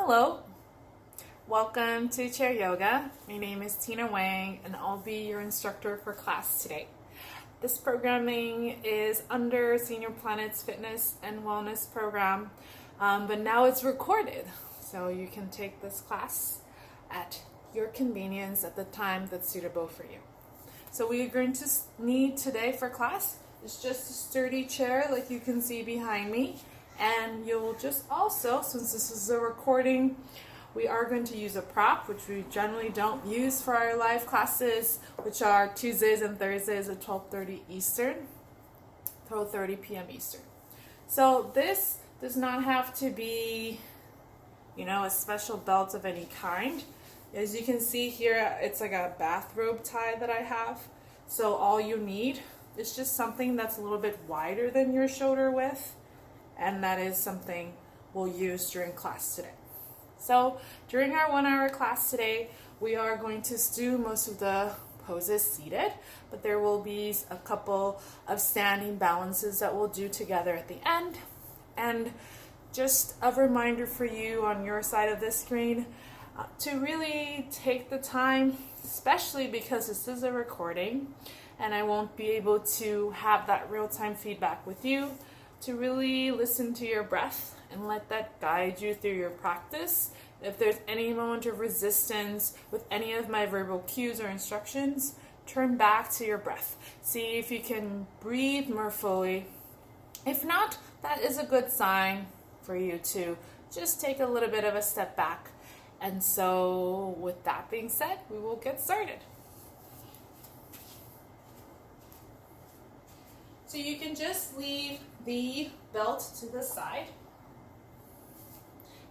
Hello, welcome to Chair Yoga. My name is Tina Wang and I'll be your instructor for class today. This programming is under Senior Planet's Fitness and Wellness program, but now it's recorded, so you can take this class at your convenience at the time that's suitable for you. So we are going to need today for class is just a sturdy chair like you can see behind me. And you'll just also, since this is a recording, we are going to use a prop, which we generally don't use for our live classes, which are Tuesdays and Thursdays at 12:30 Eastern, 12:30 p.m. Eastern. So this does not have to be, a special belt of any kind. As you can see here, it's like a bathrobe tie that I have. So all you need is just something that's a little bit wider than your shoulder width. And that is something we'll use during class today. So during our 1 hour class today, we are going to do most of the poses seated, but there will be a couple of standing balances that we'll do together at the end. And just a reminder for you on your side of the screen to really take the time, especially because this is a recording and I won't be able to have that real-time feedback with you, to really listen to your breath and let that guide you through your practice. If there's any moment of resistance with any of my verbal cues or instructions, turn back to your breath. See if you can breathe more fully. If not, that is a good sign for you to just take a little bit of a step back. And so with that being said, we will get started. So you can just leave the belt to the side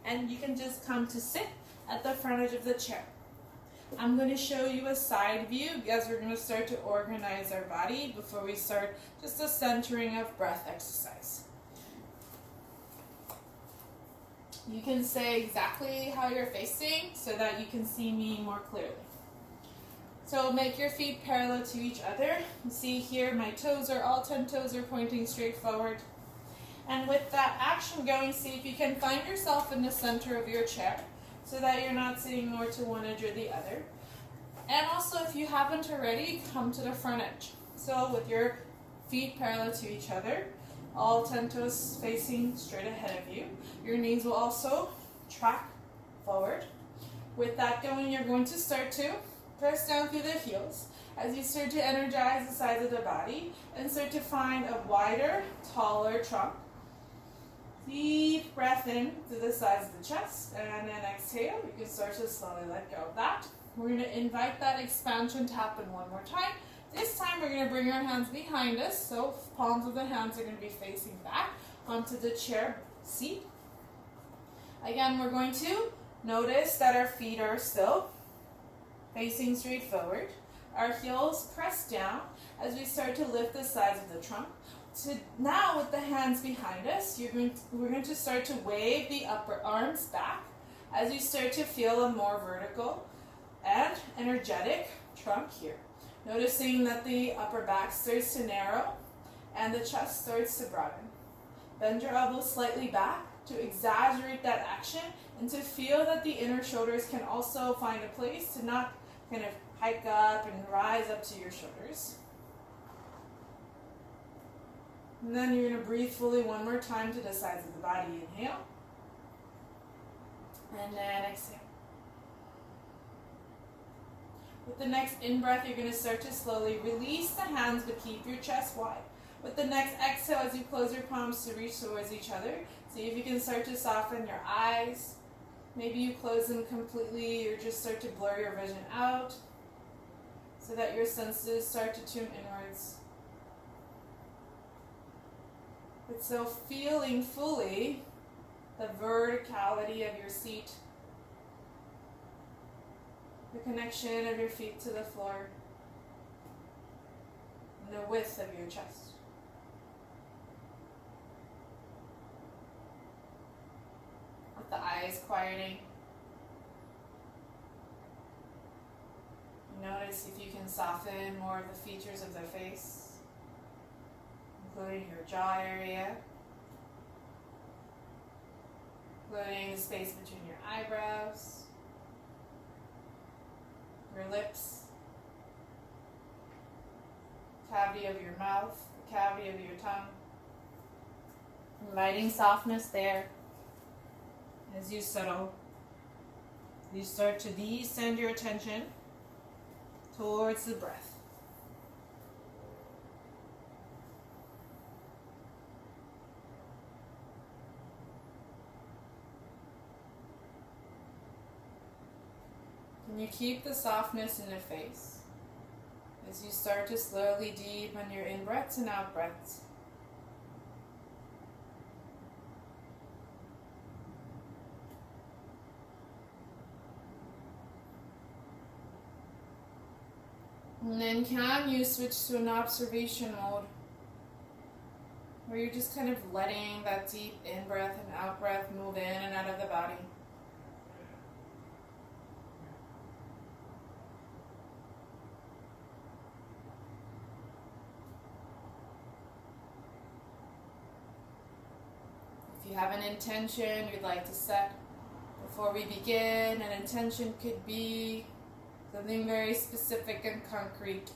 and you can just come to sit at the front edge of the chair. I'm going to show you a side view because we're going to start to organize our body before we start just a centering of breath exercise. You can say exactly how you're facing so that you can see me more clearly. So make your feet parallel to each other. You see here my toes are, all 10 toes are pointing straight forward. And with that action going, see if you can find yourself in the center of your chair so that you're not sitting more to one edge or the other. And also if you haven't already, come to the front edge. So with your feet parallel to each other, all 10 toes facing straight ahead of you. Your knees will also track forward. With that going, you're going to start to press down through the heels as you start to energize the sides of the body and start to find a wider, taller trunk. Deep breath in to the sides of the chest and then exhale. You can start to slowly let go of that. We're going to invite that expansion to happen one more time. This time we're going to bring our hands behind us, so palms of the hands are going to be facing back onto the chair seat. Again, we're going to notice that our feet are still facing straight forward. Our heels press down as we start to lift the sides of the trunk. So now with the hands behind us, we're going to start to wave the upper arms back as you start to feel a more vertical and energetic trunk here. Noticing that the upper back starts to narrow and the chest starts to broaden. Bend your elbows slightly back to exaggerate that action and to feel that the inner shoulders can also find a place to not kind of hike up and rise up to your shoulders. And then you're going to breathe fully one more time to the sides of the body. Inhale. And then exhale. With the next in-breath, you're going to start to slowly release the hands, but keep your chest wide. With the next exhale, as you close your palms to reach towards each other, see if you can start to soften your eyes. Maybe you close them completely or just start to blur your vision out so that your senses start to tune inwards. But so feeling fully the verticality of your seat, the connection of your feet to the floor, and the width of your chest. With the eyes quieting, notice if you can soften more of the features of the face, including your jaw area, including the space between your eyebrows, your lips, cavity of your mouth, the cavity of your tongue. Inviting softness there. As you settle, you start to descend your attention towards the breath. Can you keep the softness in the face as you start to slowly deepen your in-breaths and out-breaths? And then can you switch to an observation mode where you're just kind of letting that deep in-breath and out-breath move in and out of the body? If you have an intention you'd like to set before we begin, an intention could be something very specific and concrete,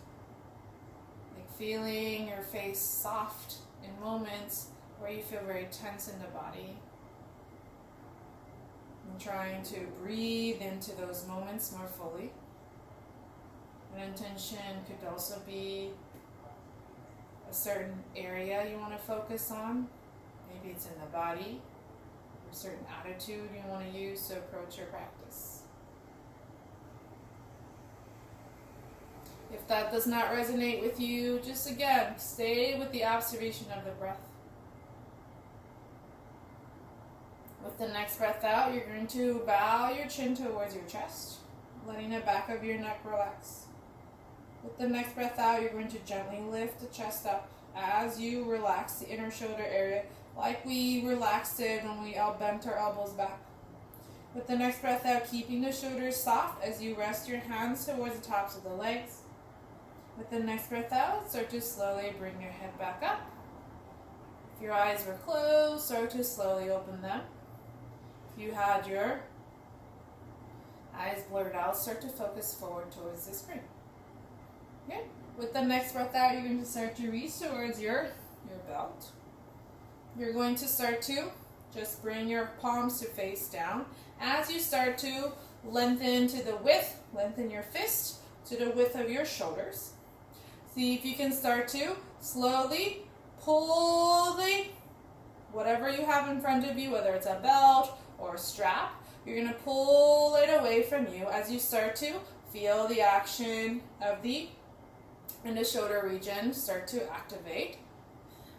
like feeling your face soft in moments where you feel very tense in the body. And trying to breathe into those moments more fully. An intention could also be a certain area you want to focus on. Maybe it's in the body, or a certain attitude you want to use to approach your practice. If that does not resonate with you, just again, stay with the observation of the breath. With the next breath out, you're going to bow your chin towards your chest, letting the back of your neck relax. With the next breath out, you're going to gently lift the chest up as you relax the inner shoulder area, like we relaxed it when we bent our elbows back. With the next breath out, keeping the shoulders soft as you rest your hands towards the tops of the legs. With the next breath out, start to slowly bring your head back up. If your eyes were closed, start to slowly open them. If you had your eyes blurred out, start to focus forward towards the screen. Okay. With the next breath out, you're going to start to reach towards your belt. You're going to start to just bring your palms to face down. As you start to lengthen to the width, lengthen your fist to the width of your shoulders. See if you can start to slowly pull whatever you have in front of you, whether it's a belt or a strap, you're going to pull it away from you as you start to feel the action of in the shoulder region start to activate.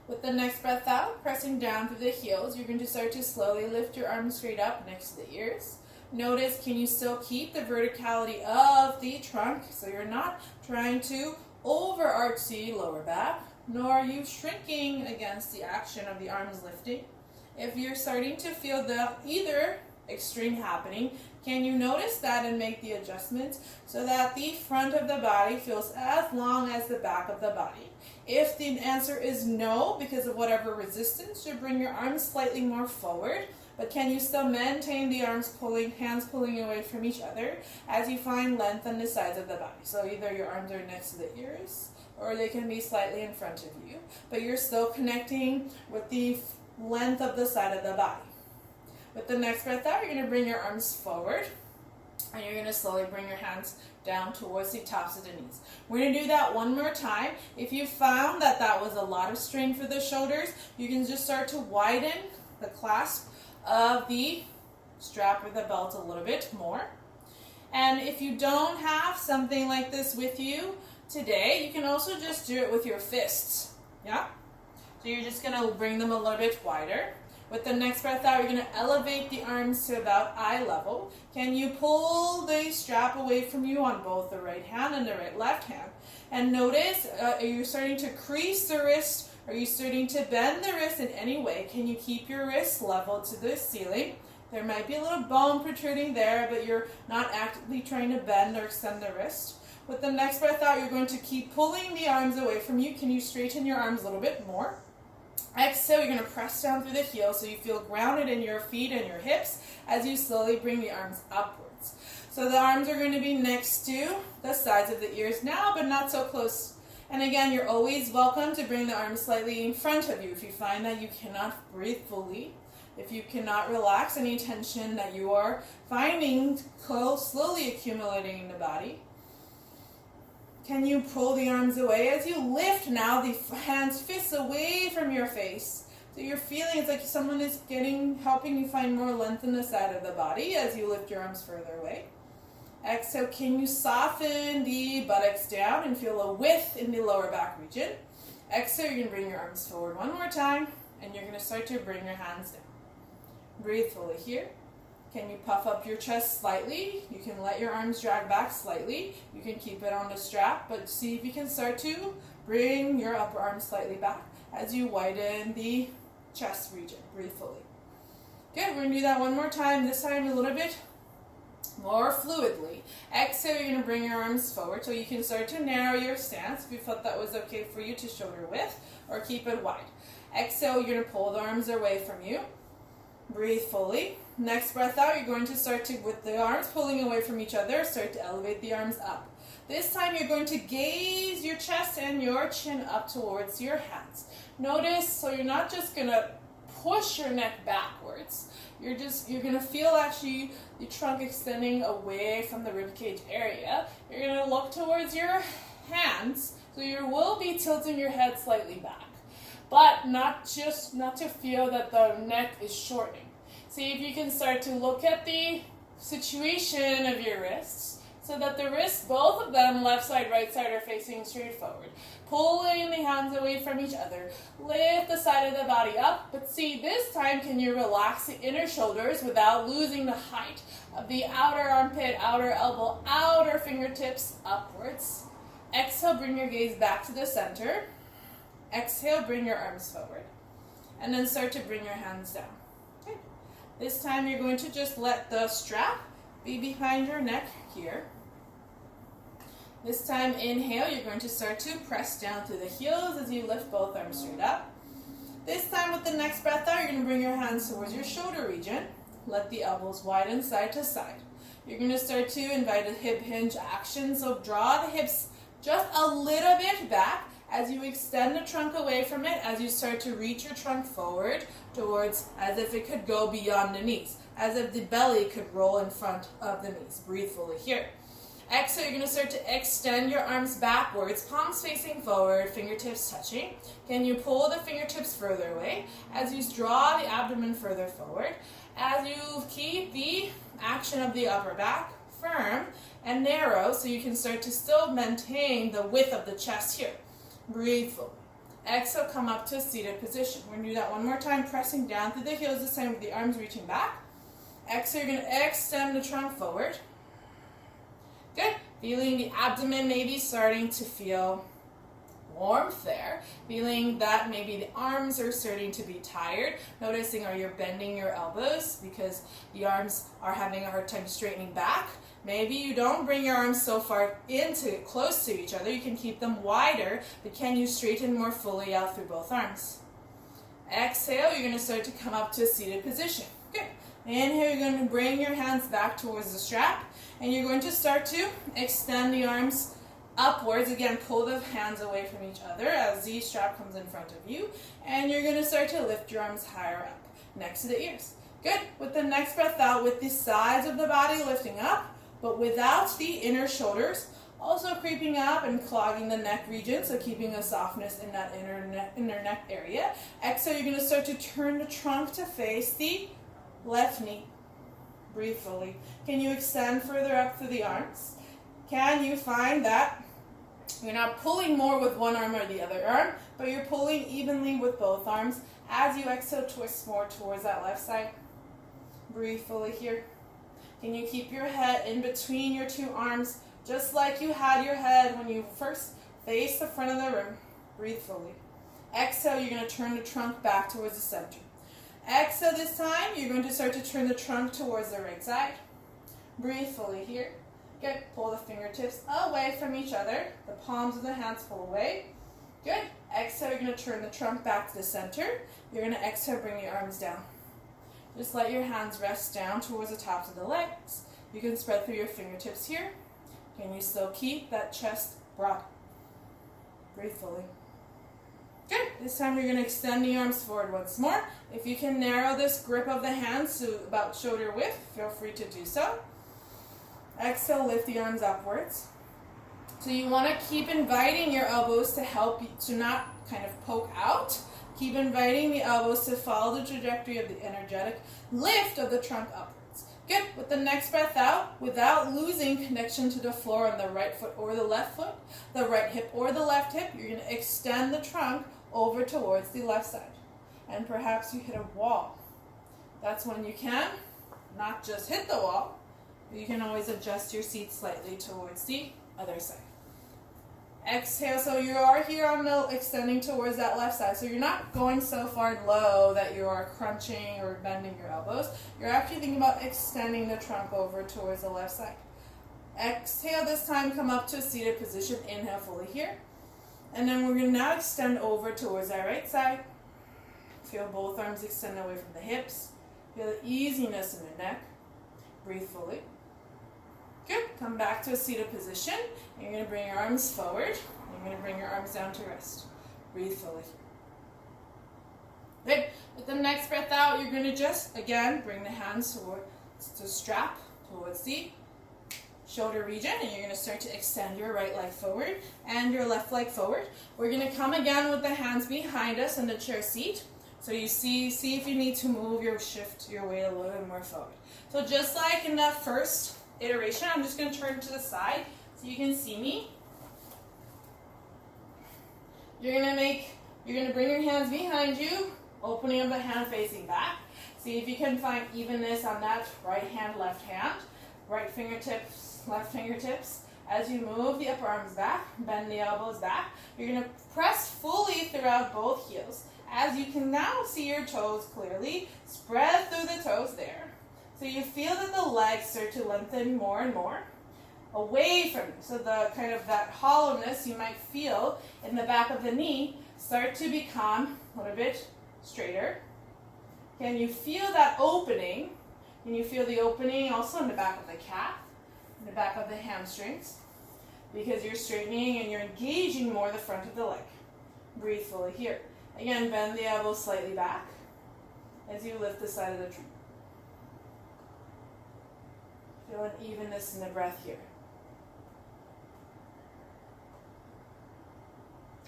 With the next breath out, pressing down through the heels, you're going to start to slowly lift your arms straight up next to the ears. Notice, can you still keep the verticality of the trunk so you're not trying to overarch the lower back, nor are you shrinking against the action of the arms lifting. If you're starting to feel the either extreme happening, can you notice that and make the adjustments so that the front of the body feels as long as the back of the body? If the answer is no, because of whatever resistance, you bring your arms slightly more forward. But can you still maintain the hands pulling away from each other as you find length on the sides of the body? So either your arms are next to the ears or they can be slightly in front of you. But you're still connecting with the length of the side of the body. With the next breath out, you're going to bring your arms forward and you're going to slowly bring your hands down towards the tops of the knees. We're going to do that one more time. If you found that was a lot of strain for the shoulders, you can just start to widen the clasp of the strap or the belt a little bit more. And if you don't have something like this with you today, you can also just do it with your fists. Yeah? So you're just going to bring them a little bit wider. With the next breath out, you're going to elevate the arms to about eye level. Can you pull the strap away from you on both the right hand and the left hand? And notice, are you starting to crease the wrist? Are you starting to bend the wrist in any way? Can you keep your wrist level to the ceiling? There might be a little bone protruding there, but you're not actively trying to bend or extend the wrist. With the next breath out, you're going to keep pulling the arms away from you. Can you straighten your arms a little bit more? Exhale, you're going to press down through the heels so you feel grounded in your feet and your hips as you slowly bring the arms upwards. So the arms are going to be next to the sides of the ears now, but not so close. And again, you're always welcome to bring the arms slightly in front of you if you find that you cannot breathe fully. If you cannot relax any tension that you are finding slowly accumulating in the body. Can you pull the arms away as you lift now the hands, fists away from your face? So you're feeling it's like someone is helping you find more length in the side of the body as you lift your arms further away. Exhale, can you soften the buttocks down and feel a width in the lower back region? Exhale, you're going to bring your arms forward one more time, and you're going to start to bring your hands down. Breathe fully here. Can you puff up your chest slightly? You can let your arms drag back slightly. You can keep it on the strap, but see if you can start to bring your upper arm slightly back as you widen the chest region. Breathe fully. Good, we're going to do that one more time, this time a little bit more fluidly. Exhale, you're going to bring your arms forward so you can start to narrow your stance if you felt that was okay for you to shoulder width, or keep it wide. Exhale, you're going to pull the arms away from you. Breathe fully. Next breath out, you're going to start to, with the arms pulling away from each other, start to elevate the arms up. This time you're going to gaze your chest and your chin up towards your hands. Notice, so you're not just going to push your neck backwards. You're going to feel actually the trunk extending away from the ribcage area. You're going to look towards your hands, so you will be tilting your head slightly back. But not to feel that the neck is shortening. See if you can start to look at the situation of your wrists so that the wrists, both of them, left side, right side, are facing straight forward. Pulling the hands away from each other. Lift the side of the body up, but see this time can you relax the inner shoulders without losing the height of the outer armpit, outer elbow, outer fingertips upwards. Exhale, bring your gaze back to the center. Exhale, bring your arms forward. And then start to bring your hands down. Okay. This time you're going to just let the strap be behind your neck here. This time, inhale, you're going to start to press down through the heels as you lift both arms straight up. This time with the next breath out, you're going to bring your hands towards your shoulder region. Let the elbows widen side to side. You're going to start to invite a hip hinge action, so draw the hips just a little bit back as you extend the trunk away from it, as you start to reach your trunk forward towards, as if it could go beyond the knees, as if the belly could roll in front of the knees. Breathe fully here. Exhale, you're going to start to extend your arms backwards, palms facing forward, fingertips touching. Can you pull the fingertips further away as you draw the abdomen further forward, as you keep the action of the upper back firm and narrow so you can start to still maintain the width of the chest here. Breathe fully. Exhale, come up to a seated position. We're going to do that one more time, pressing down through the heels, this time with the arms reaching back. Exhale, you're going to extend the trunk forward. Good. Feeling the abdomen maybe starting to feel warmth there. Feeling that maybe the arms are starting to be tired. Noticing are you bending your elbows because the arms are having a hard time straightening back. Maybe you don't bring your arms so far close to each other. You can keep them wider, but can you straighten more fully out through both arms? Exhale, you're going to start to come up to a seated position. Good. Inhale, you're going to bring your hands back towards the strap, and you're going to start to extend the arms upwards. Again, pull the hands away from each other as the strap comes in front of you, and you're going to start to lift your arms higher up next to the ears. Good. With the next breath out, with the sides of the body lifting up, but without the inner shoulders also creeping up and clogging the neck region, so keeping a softness in that inner neck area. Exhale, you're going to start to turn the trunk to face the left knee. Breathe fully. Can you extend further up through the arms? Can you find that you're not pulling more with one arm or the other arm, but you're pulling evenly with both arms as you exhale, twist more towards that left side? Breathe fully here. Can you keep your head in between your two arms, just like you had your head when you first faced the front of the room? Breathe fully. Exhale, you're going to turn the trunk back towards the center. Exhale this time, you're going to start to turn the trunk towards the right side. Breathe fully here. Good. Pull the fingertips away from each other. The palms of the hands pull away. Good. Exhale, you're going to turn the trunk back to the center. You're going to exhale, bring your arms down. Just let your hands rest down towards the tops of the legs. You can spread through your fingertips here. Can you still keep that chest broad? Breathe fully. Good. This time you're going to extend the arms forward once more. If you can narrow this grip of the hands to about shoulder width, feel free to do so. Exhale, lift the arms upwards. So you want to keep inviting your elbows to help you to not kind of poke out. Keep inviting the elbows to follow the trajectory of the energetic lift of the trunk upwards. Good. With the next breath out, without losing connection to the floor on the right foot or the left foot, the right hip or the left hip, you're going to extend the trunk over towards the left side. And perhaps you hit a wall. That's when you can not just hit the wall, but you can always adjust your seat slightly towards the other side. Exhale, so you are here on the extending towards that left side. So you're not going so far low that you are crunching or bending your elbows. You're actually thinking about extending the trunk over towards the left side. Exhale, this time come up to a seated position. Inhale fully here. And then we're going to now extend over towards our right side. Feel both arms extend away from the hips. Feel the easiness in the neck. Breathe fully. Good. Come back to a seated position. You're going to bring your arms forward. You're going to bring your arms down to rest. Breathe fully. Good. With the next breath out, you're going to just, again, bring the hands towards the strap, towards the shoulder region, and you're going to start to extend your right leg forward and your left leg forward. We're going to come again with the hands behind us in the chair seat. So you see if you need to move your shift your weight a little bit more forward. So just like in that first iteration, I'm just going to turn to the side so you can see me. You're going to bring your hands behind you, opening up the hand facing back. See if you can find evenness on that right hand, left hand, right fingertips, left fingertips. As you move the upper arms back, bend the elbows back. You're going to press fully throughout both heels. As you can now see your toes clearly, spread through the toes there. So you feel that the legs start to lengthen more and more away from you. So the kind of that hollowness you might feel in the back of the knee start to become a little bit straighter. Can you feel that opening? Can you feel the opening also in the back of the calf, in the back of the hamstrings? Because you're straightening and you're engaging more the front of the leg. Breathe fully here. Again, bend the elbows slightly back as you lift the side of the trunk. Feel an evenness in the breath here.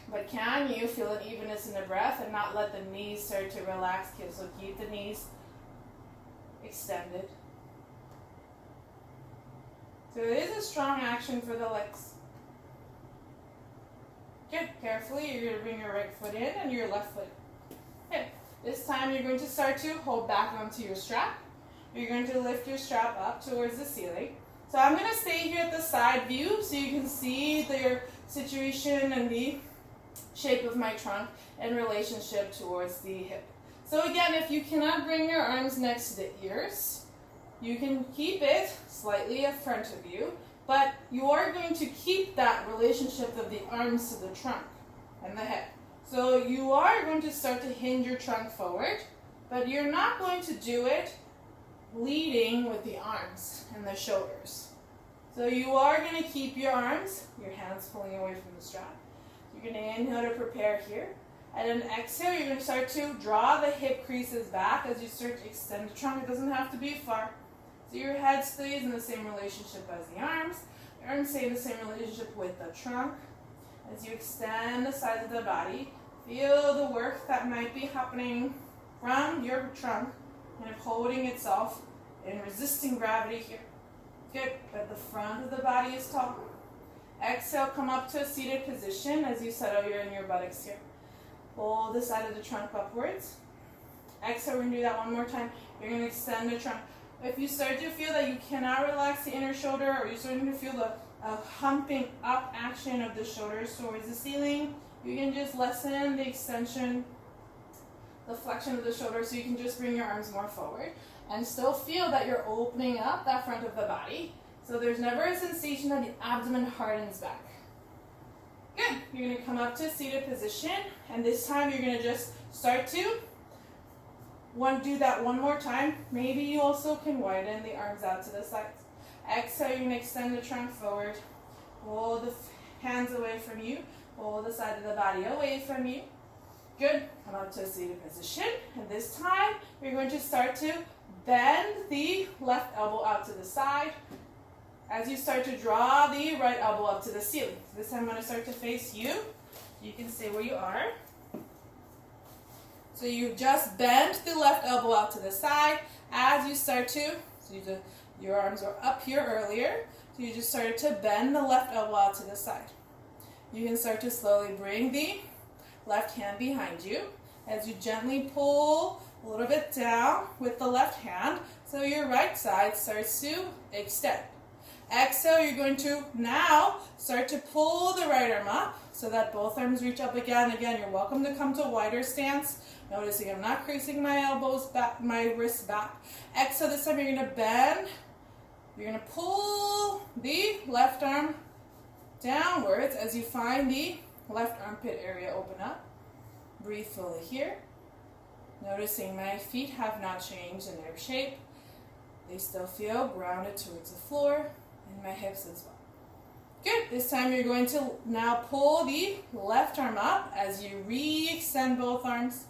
But can you feel an evenness in the breath and not let the knees start to relax? So keep the knees extended. So it is a strong action for the legs. Good. Carefully, you're going to bring your right foot in and your left foot in. Okay. This time you're going to start to hold back onto your strap. You're going to lift your strap up towards the ceiling. So I'm going to stay here at the side view so you can see your situation and the shape of my trunk in relationship towards the hip. So again, if you cannot bring your arms next to the ears, you can keep it slightly in front of you, but you are going to keep that relationship of the arms to the trunk and the head. So you are going to start to hinge your trunk forward, but you're not going to do it leading with the arms and the shoulders. So you are going to keep your arms, your hands pulling away from the strap. You're going to inhale to prepare here. And then exhale, you're going to start to draw the hip creases back as you start to extend the trunk. It doesn't have to be far. So your head stays in the same relationship as the arms. The arms stay in the same relationship with the trunk. As you extend the sides of the body, feel the work that might be happening from your trunk, kind of holding itself and resisting gravity here. Good, but the front of the body is tall. Exhale, come up to a seated position as you settle in your buttocks here. Pull the side of the trunk upwards. Exhale, we're going to do that one more time. You're going to extend the trunk. If you start to feel that you cannot relax the inner shoulder, or you're starting to feel the humping up action of the shoulders towards the ceiling, you can just lessen the extension, the flexion of the shoulder, so you can just bring your arms more forward and still feel that you're opening up that front of the body. So there's never a sensation that the abdomen hardens back. Good. You're going to come up to seated position, and this time you're going to just start to do that one more time. Maybe you also can widen the arms out to the sides. Exhale, you're going to extend the trunk forward. Pull the hands away from you. Pull the side of the body away from you. Good. Come up to a seated position. And this time, you're going to start to bend the left elbow out to the side as you start to draw the right elbow up to the ceiling. This time I'm going to start to face you. You can stay where you are. So you just bend the left elbow out to the side as you start to, your arms were up here earlier, so you just started to bend the left elbow out to the side. You can start to slowly bring the left hand behind you as you gently pull a little bit down with the left hand so your right side starts to extend. Exhale, you're going to now start to pull the right arm up so that both arms reach up again. Again, you're welcome to come to a wider stance. Noticing I'm not creasing my elbows back, my wrists back. Exhale, this time you're going to bend. You're going to pull the left arm downwards as you find the left armpit area open up. Breathe fully here. Noticing my feet have not changed in their shape. They still feel grounded towards the floor and my hips as well. Good. This time you're going to now pull the left arm up as you re-extend both arms.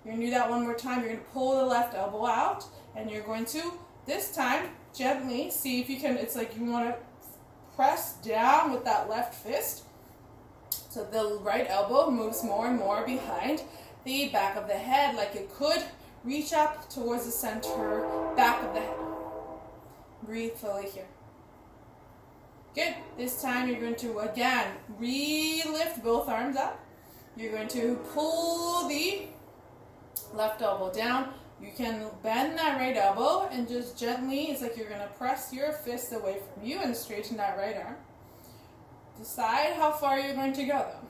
You're going to do that one more time. You're going to pull the left elbow out and you're going to, this time, gently see if you can, it's like you want to press down with that left fist. So the right elbow moves more and more behind the back of the head, like it could reach up towards the center back of the head. Breathe fully here. Good. This time you're going to, again, re-lift both arms up. You're going to pull the left elbow down. You can bend that right elbow and just gently, it's like you're going to press your fist away from you and straighten that right arm. Decide how far you're going to go though.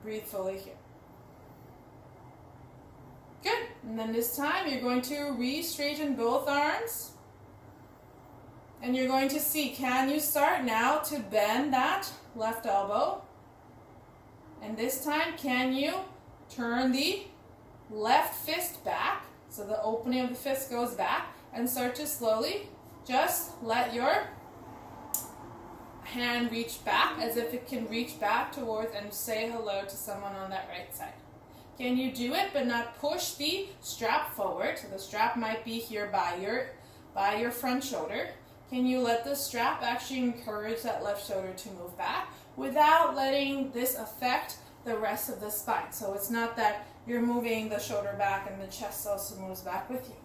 Breathe fully here. Good. And then this time you're going to re-straighten both arms. And you're going to see, can you start now to bend that left elbow? And this time, can you turn the left fist back? So the opening of the fist goes back and start to slowly just let your hand reach back as if it can reach back towards and say hello to someone on that right side. Can you do it but not push the strap forward? So the strap might be here by your front shoulder. Can you let the strap actually encourage that left shoulder to move back without letting this affect the rest of the spine? So it's not that you're moving the shoulder back and the chest also moves back with you.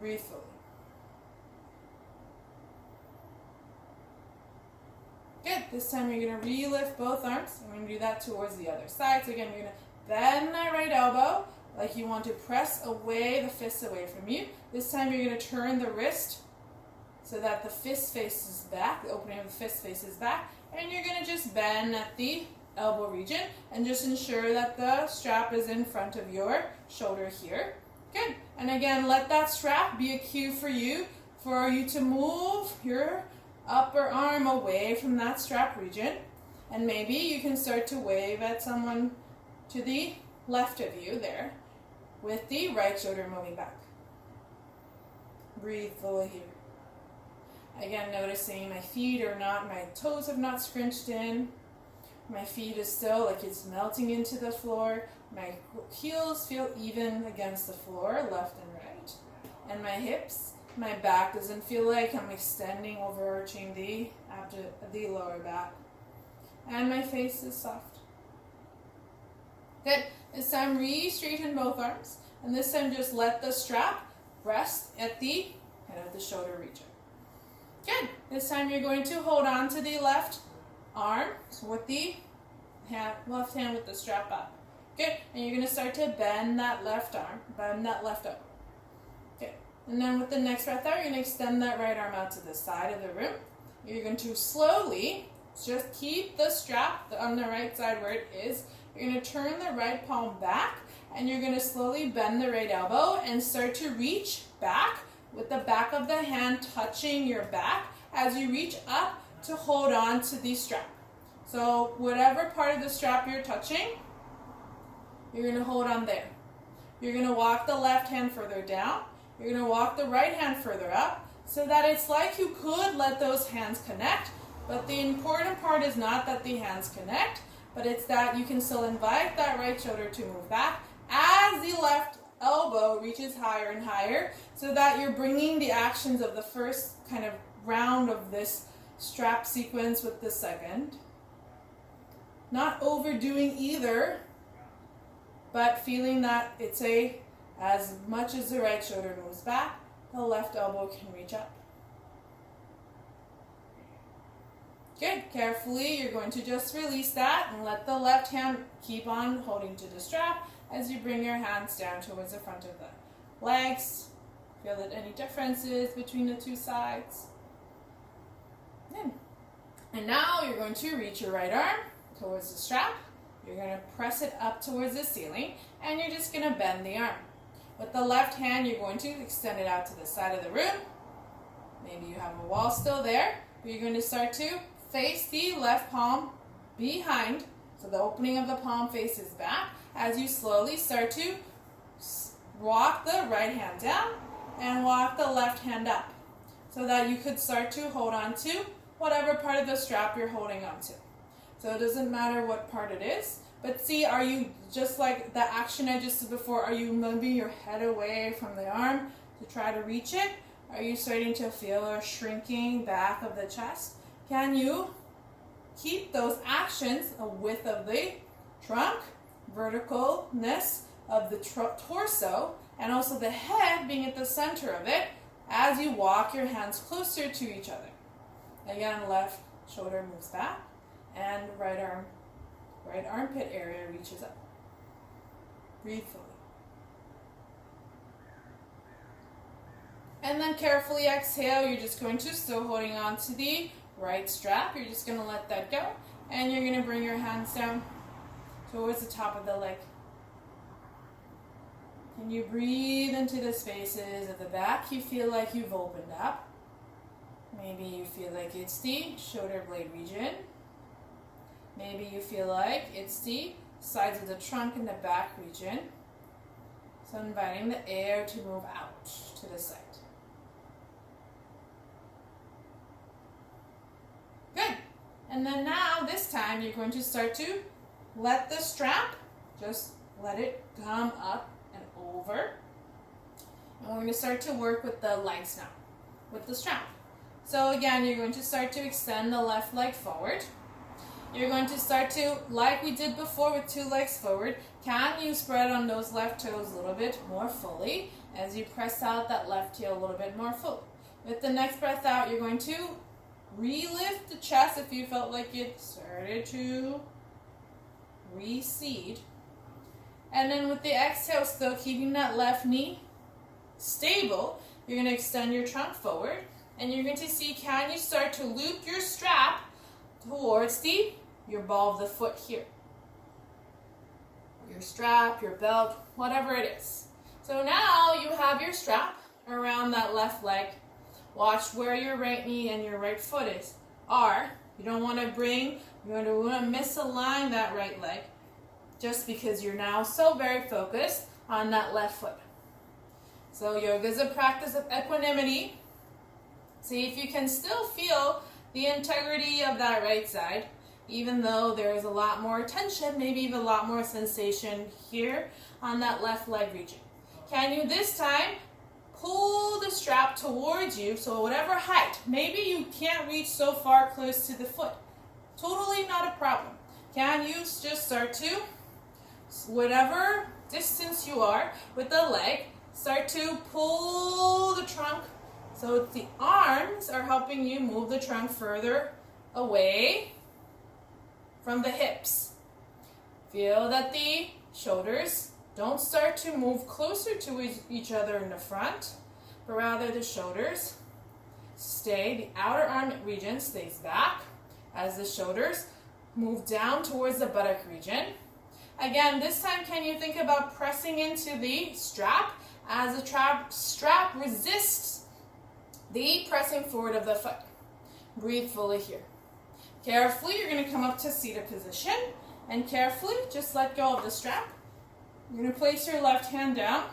Breathe fully. Good. This time you're going to re-lift both arms. I'm going to do that towards the other side. So again, you're going to bend that right elbow like you want to press away the fist away from you. This time you're going to turn the wrist so that the fist faces back, the opening of the fist faces back, and you're going to just bend at the elbow region and just ensure that the strap is in front of your shoulder here. Good. And again, let that strap be a cue for you to move your upper arm away from that strap region. And maybe you can start to wave at someone to the left of you there with the right shoulder moving back. Breathe fully here. Again, noticing my feet are not, my toes have not scrunched in. My feet is still like it's melting into the floor. My heels feel even against the floor, left and right. And my hips, my back doesn't feel like I'm extending, overarching the lower back. And my face is soft. Good. This time, re-straighten both arms. And this time, just let the strap rest at the head of the shoulder region. Good. This time, you're going to hold on to the left arm with the left hand with the strap up. Good. And you're going to start to bend that left arm, bend that left elbow. Good. And then with the next breath out, you're going to extend that right arm out to the side of the room. You're going to slowly just keep the strap on the right side where it is. You're going to turn the right palm back, and you're going to slowly bend the right elbow and start to reach back with the back of the hand touching your back as you reach up to hold on to the strap. So whatever part of the strap you're touching, you're going to hold on there. You're going to walk the left hand further down. You're going to walk the right hand further up so that it's like you could let those hands connect. But the important part is not that the hands connect, but it's that you can still invite that right shoulder to move back as the left elbow reaches higher and higher, so that you're bringing the actions of the first kind of round of this strap sequence with the second. Not overdoing either, but feeling that it's as much as the right shoulder moves back, the left elbow can reach up. Good. Carefully, you're going to just release that and let the left hand keep on holding to the strap as you bring your hands down towards the front of the legs. Feel that any differences between the two sides. Good. And now you're going to reach your right arm towards the strap. You're going to press it up towards the ceiling, and you're just going to bend the arm. With the left hand, you're going to extend it out to the side of the room. Maybe you have a wall still there, but you're going to start to face the left palm behind, so the opening of the palm faces back as you slowly start to walk the right hand down and walk the left hand up, so that you could start to hold on to whatever part of the strap you're holding on to. So it doesn't matter what part it is, but see, are you, just like the action I just did before, are you moving your head away from the arm to try to reach it? Are you starting to feel a shrinking back of the chest? Can you keep those actions, a width of the trunk, verticalness of the torso, and also the head being at the center of it as you walk your hands closer to each other? Again, left shoulder moves back and right armpit area reaches up. Breathe fully. And then carefully exhale. You're just going to, still holding on to the right strap, you're just going to let that go, and you're going to bring your hands down towards the top of the leg. Can you breathe into the spaces at the back? You feel like you've opened up. Maybe you feel like it's the shoulder blade region. Maybe you feel like it's the sides of the trunk and the back region. So inviting the air to move out to the side. Good. And then now, this time, you're going to start to let the strap, just let it come up and over. And we're going to start to work with the legs now, with the strap. So again, you're going to start to extend the left leg forward. You're going to start to, like we did before with two legs forward, can you spread on those left toes a little bit more fully as you press out that left heel a little bit more fully. With the next breath out, you're going to relift the chest if you felt like it started to recede. And then with the exhale, still keeping that left knee stable, you're going to extend your trunk forward, and you're going to see, can you start to loop your strap towards your ball of the foot here. Your strap, your belt, whatever it is. So now you have your strap around that left leg. Watch where your right knee and your right foot are. You don't want to misalign that right leg just because you're now so very focused on that left foot. So yoga is a practice of equanimity. See if you can still feel the integrity of that right side, even though there is a lot more tension, maybe even a lot more sensation here on that left leg region. Can you this time pull the strap towards you, so whatever height, maybe you can't reach so far close to the foot. Totally not a problem. Can you just start to, whatever distance you are with the leg, start to pull the trunk so the arms are helping you move the trunk further away from the hips. Feel that the shoulders don't start to move closer to each other in the front, but rather the shoulders stay, the outer arm region stays back as the shoulders move down towards the buttock region. Again, this time can you think about pressing into the strap as the strap resists the pressing forward of the foot. Breathe fully here. Carefully, you're going to come up to seated position, and carefully just let go of the strap. You're going to place your left hand down.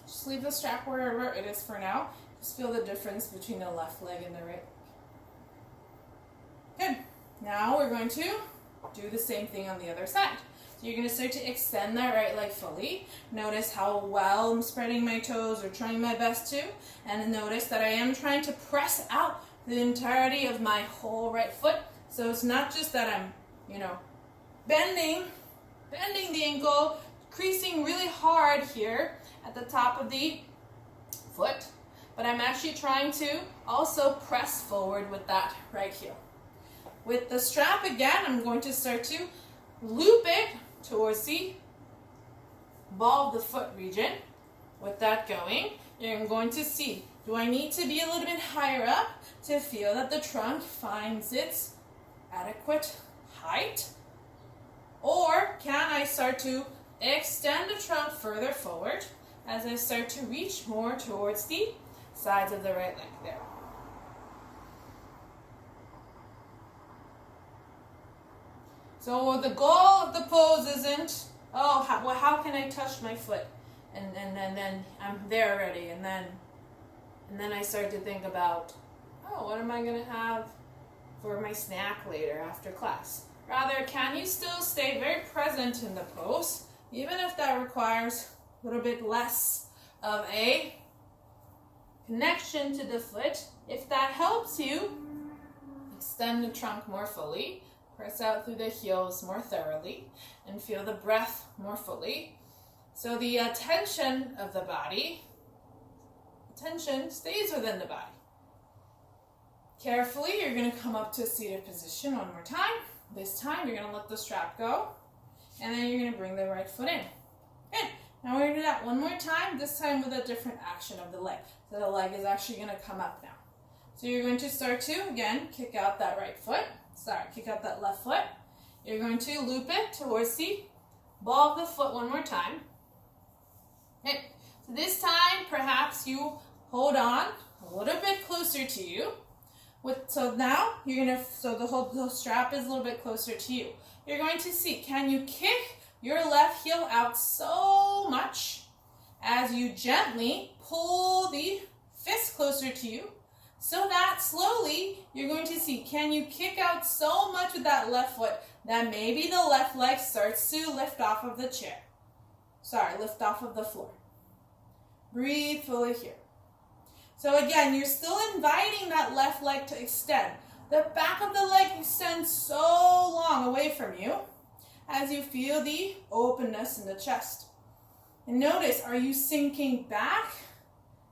Just leave the strap wherever it is for now. Just feel the difference between the left leg and the right. Good. Now we're going to do the same thing on the other side. So you're going to start to extend that right leg fully. Notice how well I'm spreading my toes or trying my best to. And notice that I am trying to press out the entirety of my whole right foot. So it's not just that I'm, bending the ankle, creasing really hard here at the top of the foot, but I'm actually trying to also press forward with that right heel. With the strap again, I'm going to start to loop it towards the ball of the foot region. With that going, you're going to see, do I need to be a little bit higher up to feel that the trunk finds its adequate height? Or can I start to extend the trunk further forward as I start to reach more towards the sides of the right leg there? So the goal of the pose isn't, how can I touch my foot? And then I'm there already. And then I start to think about, what am I going to have for my snack later after class? Rather, can you still stay very present in the pose, even if that requires a little bit less of a connection to the foot? If that helps you, extend the trunk more fully, press out through the heels more thoroughly, and feel the breath more fully. So the attention of the body, attention stays within the body. Carefully, you're going to come up to a seated position one more time. This time, you're going to let the strap go, and then you're going to bring the right foot in. Good. Now we're going to do that one more time, this time with a different action of the leg. So the leg is actually going to come up now. So you're going to start to, again, kick out that kick out that left foot. You're going to loop it towards the ball of the foot one more time. Okay. So this time, perhaps you hold on a little bit closer to you. So now, the strap is a little bit closer to you. You're going to see, can you kick your left heel out so much as you gently pull the fist closer to you, so that slowly you're going to see, can you kick out so much with that left foot that maybe the left leg starts to lift off of the chair. Lift off of the floor. Breathe fully here. So again, you're still inviting that left leg to extend. The back of the leg extends so long away from you as you feel the openness in the chest. And notice, are you sinking back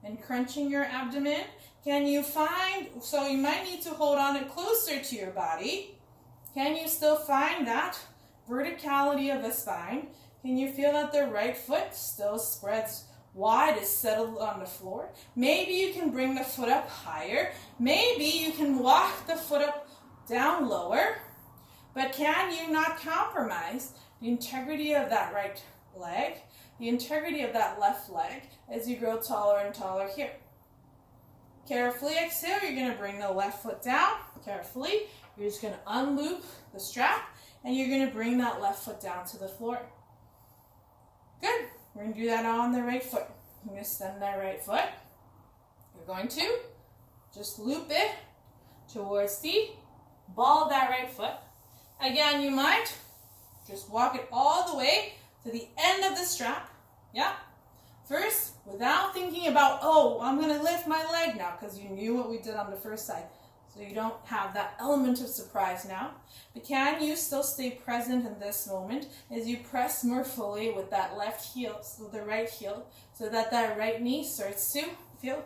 and crunching your abdomen? Can you so you might need to hold on it closer to your body. Can you still find that verticality of the spine? Can you feel that the right foot still spreads wide, is settled on the floor? Maybe you can bring the foot up higher. Maybe you can walk the foot up down lower. But can you not compromise the integrity of that right leg, the integrity of that left leg as you grow taller and taller here? Carefully exhale, you're going to bring the left foot down. Carefully, you're just going to unloop the strap, and you're going to bring that left foot down to the floor. Good. We're going to do that on the right foot. You're going to extend that right foot. You're going to just loop it towards the ball of that right foot. Again, you might just walk it all the way to the end of the strap. Yeah. First, without thinking about, I'm going to lift my leg now, because you knew what we did on the first side. So you don't have that element of surprise now. But can you still stay present in this moment as you press more fully with that left heel, so the right heel, so that that right knee starts to feel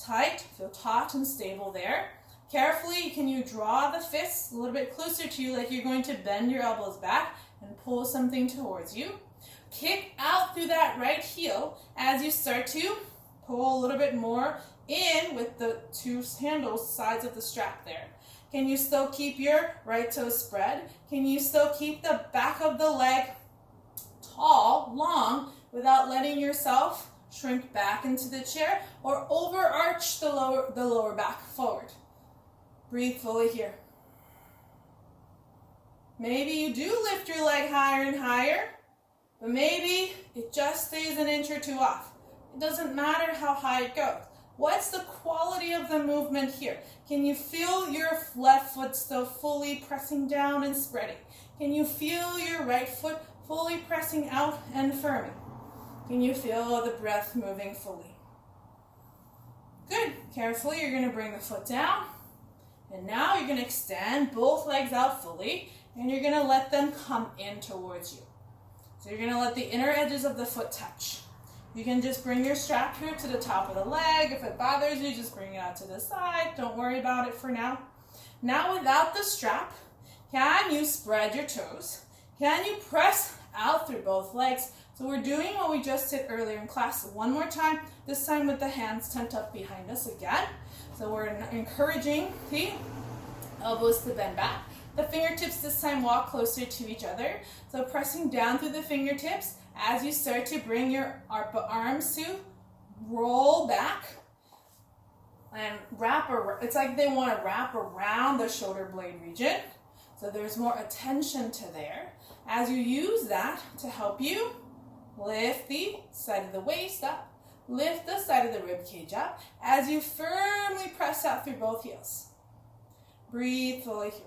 tight, feel taut and stable there. Carefully, can you draw the fists a little bit closer to you, like you're going to bend your elbows back and pull something towards you. Kick out through that right heel as you start to pull a little bit more in with the two handles, sides of the strap there. Can you still keep your right toe spread? Can you still keep the back of the leg tall, long, without letting yourself shrink back into the chair or overarch the lower back forward? Breathe fully here. Maybe you do lift your leg higher and higher, but maybe it just stays an inch or two off. It doesn't matter how high it goes. What's the quality of the movement here? Can you feel your left foot still fully pressing down and spreading? Can you feel your right foot fully pressing out and firming? Can you feel the breath moving fully? Good. Carefully, you're going to bring the foot down. And now you're going to extend both legs out fully, and you're going to let them come in towards you. So you're going to let the inner edges of the foot touch. You can just bring your strap here to the top of the leg. If it bothers you, just bring it out to the side. Don't worry about it for now. Now without the strap, can you spread your toes? Can you press out through both legs? So we're doing what we just did earlier in class. One more time, this time with the hands tucked up behind us again. So we're encouraging the elbows to bend back. The fingertips this time walk closer to each other. So pressing down through the fingertips as you start to bring your arms to roll back and wrap around. It's like they want to wrap around the shoulder blade region. So there's more attention to there. As you use that to help you lift the side of the waist up, lift the side of the rib cage up as you firmly press out through both heels. Breathe fully here.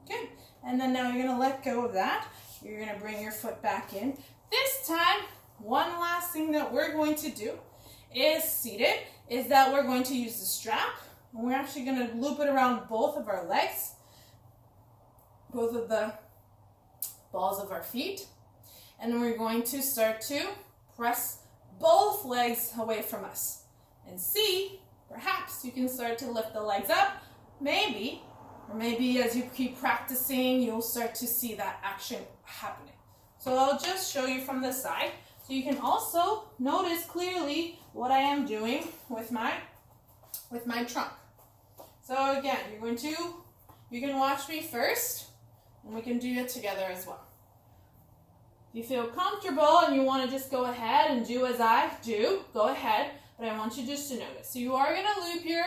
Good. And then now you're going to let go of that. You're going to bring your foot back in. This time, one last thing that we're going to do is seated, is that we're going to use the strap. And we're actually going to loop it around both of our legs, both of the balls of our feet. And then we're going to start to press both legs away from us. And see, perhaps you can start to lift the legs up. Maybe, or maybe as you keep practicing, you'll start to see that action happening. So I'll just show you from the side. So you can also notice clearly what I am doing with my trunk. So again, you can watch me first, and we can do it together as well. If you feel comfortable and you want to just go ahead and do as I do, go ahead, but I want you just to notice. So you are going to loop your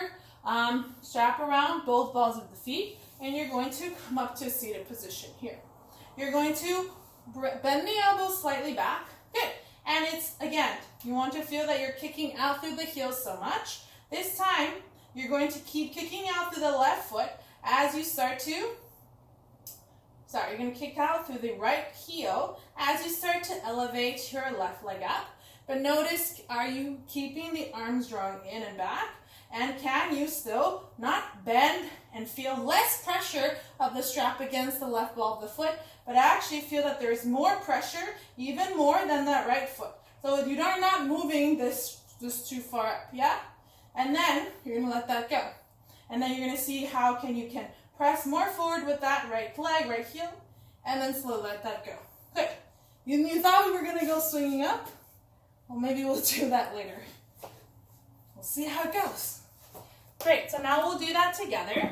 strap around both balls of the feet, and you're going to come up to a seated position here. You're going to bend the elbows slightly back. Good. And it's, again, you want to feel that you're kicking out through the heels so much. This time, you're going to keep kicking out through the left foot as you start to, you're going to kick out through the right heel as you start to elevate your left leg up. But notice, are you keeping the arms drawing in and back? And can you still not bend and feel less pressure of the strap against the left ball of the foot, but actually feel that there's more pressure, even more than that right foot. So you are not moving this too far up, yeah? And then you're going to let that go. And then you're going to see how you can press more forward with that right leg, right heel, and then slowly let that go. Good. You thought we were going to go swinging up? Well, maybe we'll do that later. We'll see how it goes. Great, so now we'll do that together.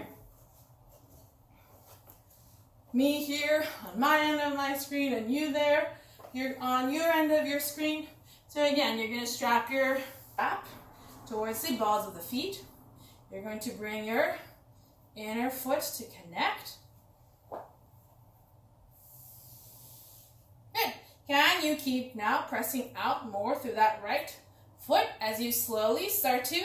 Me here on my end of my screen and you there. You're on your end of your screen. So again, you're going to strap your strap towards the balls of the feet. You're going to bring your inner foot to connect. Good. Can you keep now pressing out more through that right foot as you slowly start to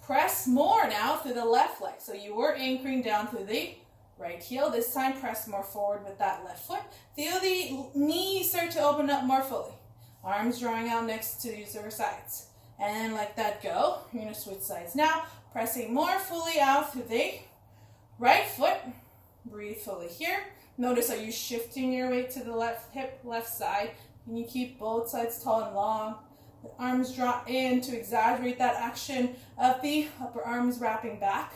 press more now through the left leg. So you were anchoring down through the right heel. This time press more forward with that left foot. Feel the knees start to open up more fully. Arms drawing out next to your sides. And let that go. You're going to switch sides now. Pressing more fully out through the right foot. Breathe fully here. Notice, are you shifting your weight to the left hip, left side? Can you keep both sides tall and long? The arms draw in to exaggerate that action of the upper arms wrapping back.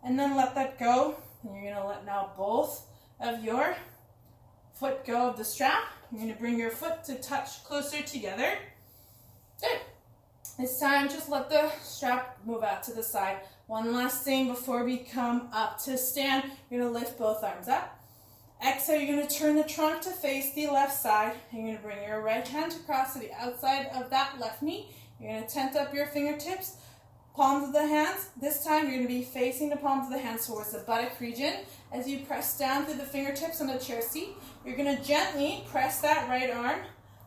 And then let that go. And you're going to let now both of your foot go of the strap. You're going to bring your foot to touch closer together. Good. This time, just let the strap move out to the side. One last thing before we come up to stand. You're going to lift both arms up. Exhale, you're going to turn the trunk to face the left side. You're going to bring your right hand across to the outside of that left knee. You're going to tent up your fingertips. palms of the hands. This time you're going to be facing the palms of the hands towards the buttock region. As you press down through the fingertips on the chair seat, you're going to gently press that right arm,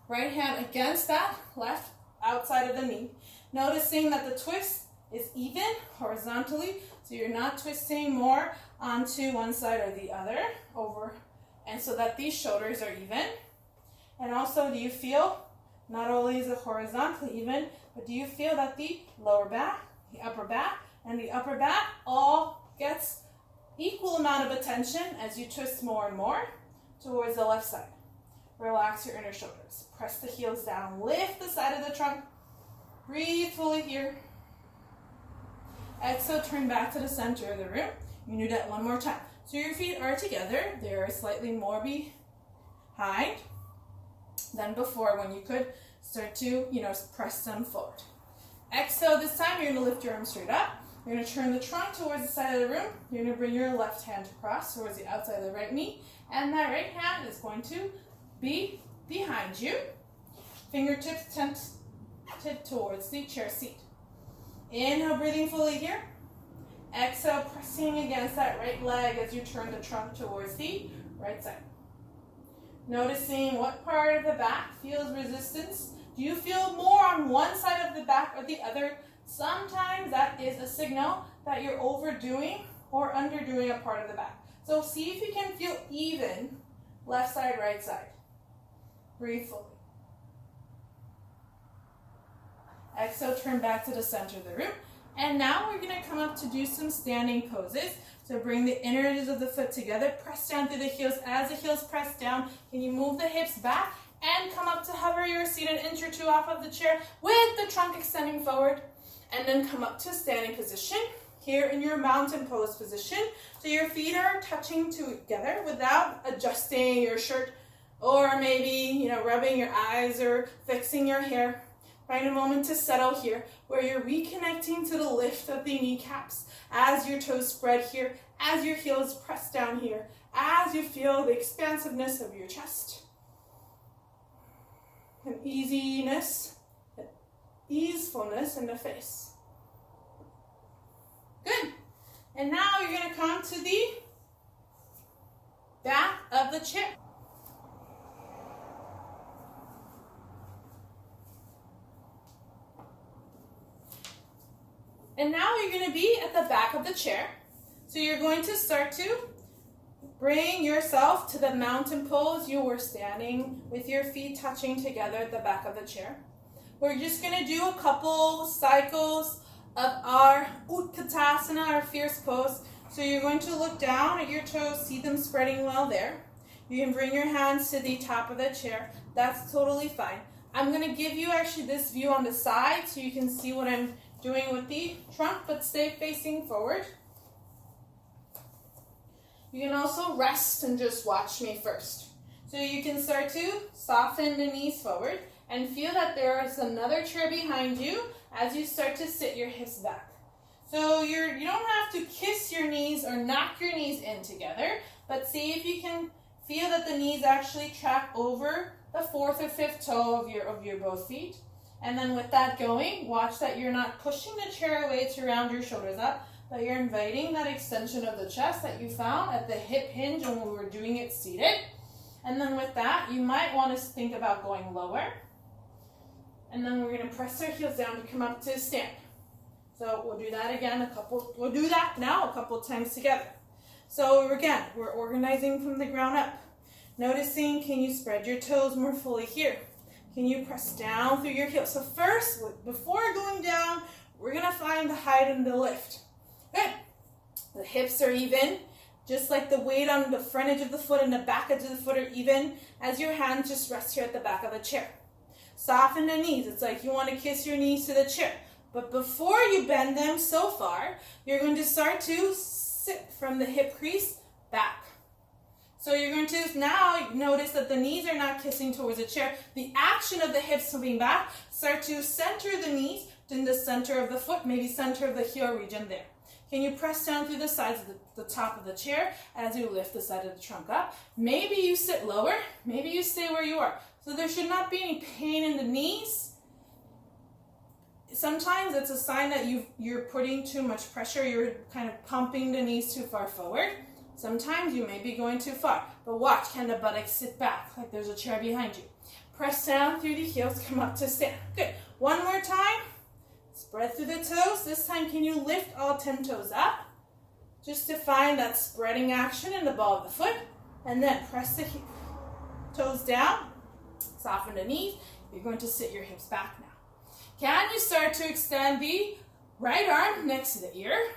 right hand against that left outside of the knee. Noticing that the twist is even horizontally, so you're not twisting more onto one side or the other over, and so that these shoulders are even. And also, do you feel not only is it horizontally even, but do you feel that the lower back, the upper back, and the upper back all gets equal amount of attention as you twist more and more towards the left side. Relax your inner shoulders. Press the heels down. Lift the side of the trunk. Breathe fully here. Exhale, turn back to the center of the room. You can do that one more time. So your feet are together. They're slightly more behind than before when you could start to, press them forward. Exhale, this time you're going to lift your arms straight up. You're going to turn the trunk towards the side of the room. You're going to bring your left hand across towards the outside of the right knee. And that right hand is going to be behind you. Fingertips tented towards the chair seat. Inhale, breathing fully here. Exhale, pressing against that right leg as you turn the trunk towards the right side. Noticing what part of the back feels resistance. Do you feel more on one side of the back or the other? Sometimes that is a signal that you're overdoing or underdoing a part of the back. So see if you can feel even left side, right side. Breathe fully. Exhale, turn back to the center of the room. And now we're going to come up to do some standing poses. So bring the inner edges of the foot together. Press down through the heels. As the heels press down, can you move the hips back and come up to hover your seat an inch or two off of the chair with the trunk extending forward. And then come up to standing position. Here in your mountain pose position. So your feet are touching together without adjusting your shirt or maybe, rubbing your eyes or fixing your hair. Find a moment to settle here where you're reconnecting to the lift of the kneecaps as your toes spread here, as your heels press down here, as you feel the expansiveness of your chest. And easiness, easefulness in the face. Good. And now you're going to come to the back of the chair. And now you're going to be at the back of the chair. So you're going to start to bring yourself to the mountain pose you were standing with your feet touching together at the back of the chair. We're just going to do a couple cycles of our Utkatasana, our fierce pose. So you're going to look down at your toes, see them spreading well there. You can bring your hands to the top of the chair. That's totally fine. I'm going to give you actually this view on the side so you can see what I'm doing with the trunk, but stay facing forward. You can also rest and just watch me first. So you can start to soften the knees forward and feel that there is another chair behind you as you start to sit your hips back. So you don't have to kiss your knees or knock your knees in together, but see if you can feel that the knees actually track over the fourth or fifth toe of your both feet. And then with that going, watch that you're not pushing the chair away to round your shoulders up, but you're inviting that extension of the chest that you found at the hip hinge when we were doing it seated. And then with that, you might want to think about going lower. And then we're going to press our heels down to come up to stand. So we'll do that again we'll do that now a couple times together. So again, we're organizing from the ground up. Noticing, can you spread your toes more fully here? Can you press down through your heels? So first, before going down, we're going to find the height and the lift. Good. The hips are even, just like the weight on the front edge of the foot and the back edge of the foot are even as your hands just rest here at the back of the chair. Soften the knees. It's like you want to kiss your knees to the chair. But before you bend them so far, you're going to start to sit from the hip crease back. So you're going to now notice that the knees are not kissing towards the chair. The action of the hips moving back, start to center the knees in the center of the foot, maybe center of the heel region there. Can you press down through the sides of the top of the chair as you lift the side of the trunk up? Maybe you sit lower, maybe you stay where you are. So there should not be any pain in the knees. sometimes it's a sign that you're putting too much pressure. You're kind of pumping the knees too far forward. Sometimes you may be going too far. But watch, can the buttocks sit back like there's a chair behind you? Press down through the heels, come up to stand. Good. One more time. Spread through the toes. This time, can you lift all 10 toes up? Just to find that spreading action in the ball of the foot. And then press the toes down. Soften the knees. You're going to sit your hips back now. Can you start to extend the right arm next to the ear?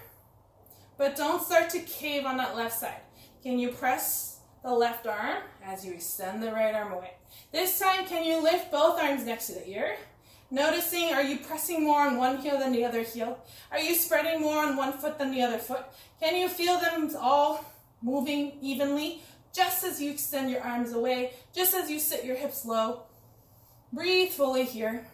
But don't start to cave on that left side. Can you press the left arm as you extend the right arm away? This time, can you lift both arms next to the ear? Noticing, are you pressing more on one heel than the other heel? Are you spreading more on one foot than the other foot? Can you feel them all moving evenly? Just as you extend your arms away, just as you sit your hips low. Breathe fully here.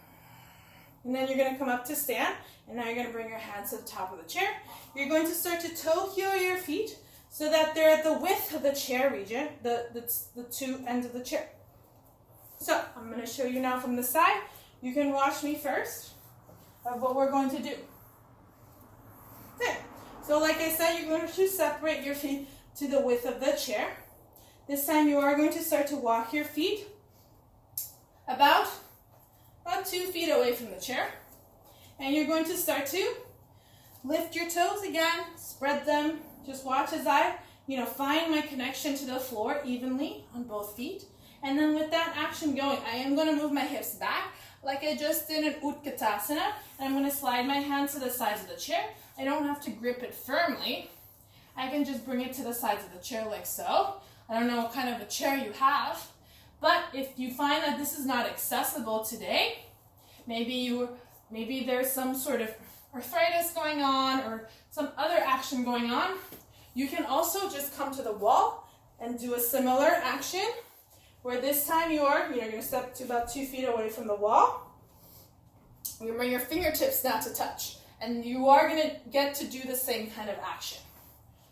And then you're going to come up to stand. And now you're going to bring your hands to the top of the chair. You're going to start to toe heel your feet so that they're at the width of the chair region, the two ends of the chair. So I'm going to show you now from the side. You can watch me first of what we're going to do. Okay. So like I said, you're going to separate your feet to the width of the chair. This time you are going to start to walk your feet about 2 feet away from the chair. And you're going to start to lift your toes again, spread them. Just watch as I, find my connection to the floor evenly on both feet. And then with that action going, I am going to move my hips back like I just did in Utkatasana. And I'm going to slide my hands to the sides of the chair. I don't have to grip it firmly. I can just bring it to the sides of the chair like so. I don't know what kind of a chair you have. But if you find that this is not accessible today, maybe there's some sort of arthritis going on or some other action going on, you can also just come to the wall and do a similar action where this time you're going to step to about 2 feet away from the wall. You bring your fingertips not to touch, and you are going to get to do the same kind of action.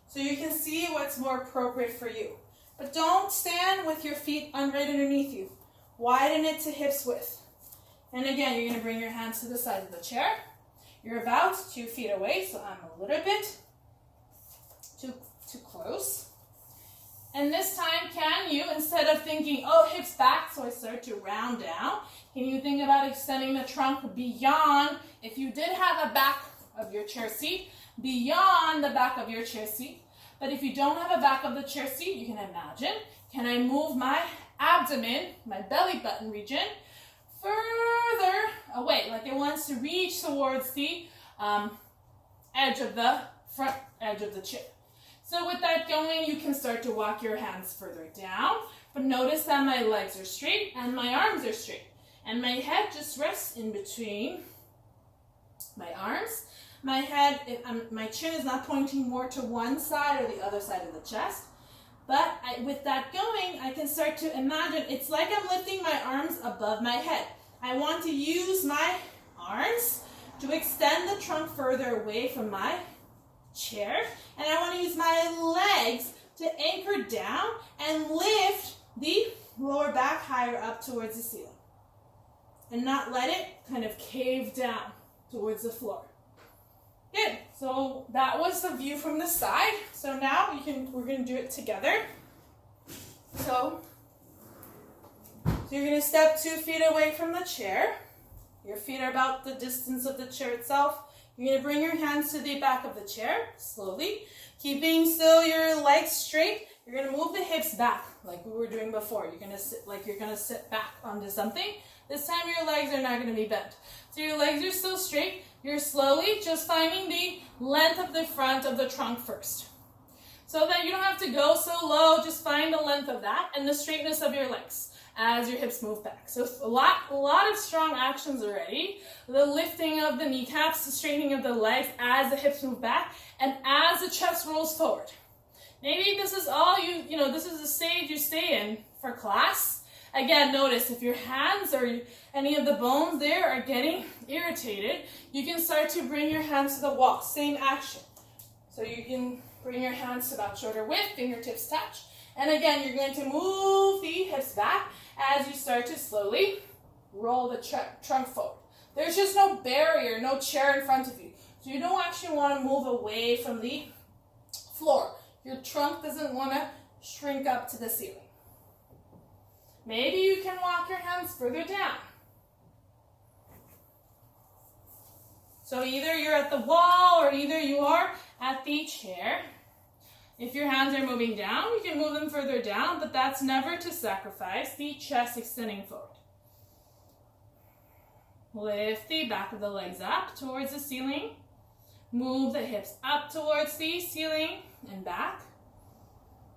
So you can see what's more appropriate for you. But don't stand with your feet right underneath you. Widen it to hips width. And again, you're going to bring your hands to the side of the chair. You're about 2 feet away, so I'm a little bit too close. And this time, can you, instead of thinking, oh, hips back, so I start to round down, can you think about extending the trunk beyond, if you did have a back of your chair seat, beyond the back of your chair seat. But if you don't have a back of the chair seat, you can imagine, can I move my abdomen, my belly button region, further away, like it wants to reach towards the edge of the front edge of the chair. So with that going, you can start to walk your hands further down, but notice that my legs are straight and my arms are straight. And my head just rests in between my arms. My head, my chin is not pointing more to one side or the other side of the chest. But with that going, I can start to imagine, it's like I'm lifting my arms above my head. I want to use my arms to extend the trunk further away from my chair. And I want to use my legs to anchor down and lift the lower back higher up towards the ceiling. And not let it kind of cave down towards the floor. Good. So that was the view from the side. So now we're going to do it together. So you're going to step 2 feet away from the chair. Your feet are about the distance of the chair itself. You're going to bring your hands to the back of the chair, slowly. Keeping still your legs straight. You're going to move the hips back like we were doing before. You're going to sit like you're going to sit back onto something. This time your legs are not going to be bent. So your legs are still straight. You're slowly just finding the length of the front of the trunk first. So that you don't have to go so low, just find the length of that and the straightness of your legs as your hips move back. So a lot of strong actions already. The lifting of the kneecaps, the straightening of the legs as the hips move back and as the chest rolls forward. Maybe this is all this is the stage you stay in for class. Again, notice if your hands or any of the bones there are getting irritated, you can start to bring your hands to the wall. Same action. So you can bring your hands to about shoulder width, fingertips touch. And again, you're going to move the hips back as you start to slowly roll the trunk forward. There's just no barrier, no chair in front of you. So you don't actually want to move away from the floor. Your trunk doesn't want to shrink up to the ceiling. Maybe you can walk your hands further down. So either you're at the wall or either you are at the chair. If your hands are moving down, you can move them further down, but that's never to sacrifice the chest extending forward. Lift the back of the legs up towards the ceiling. Move the hips up towards the ceiling and back.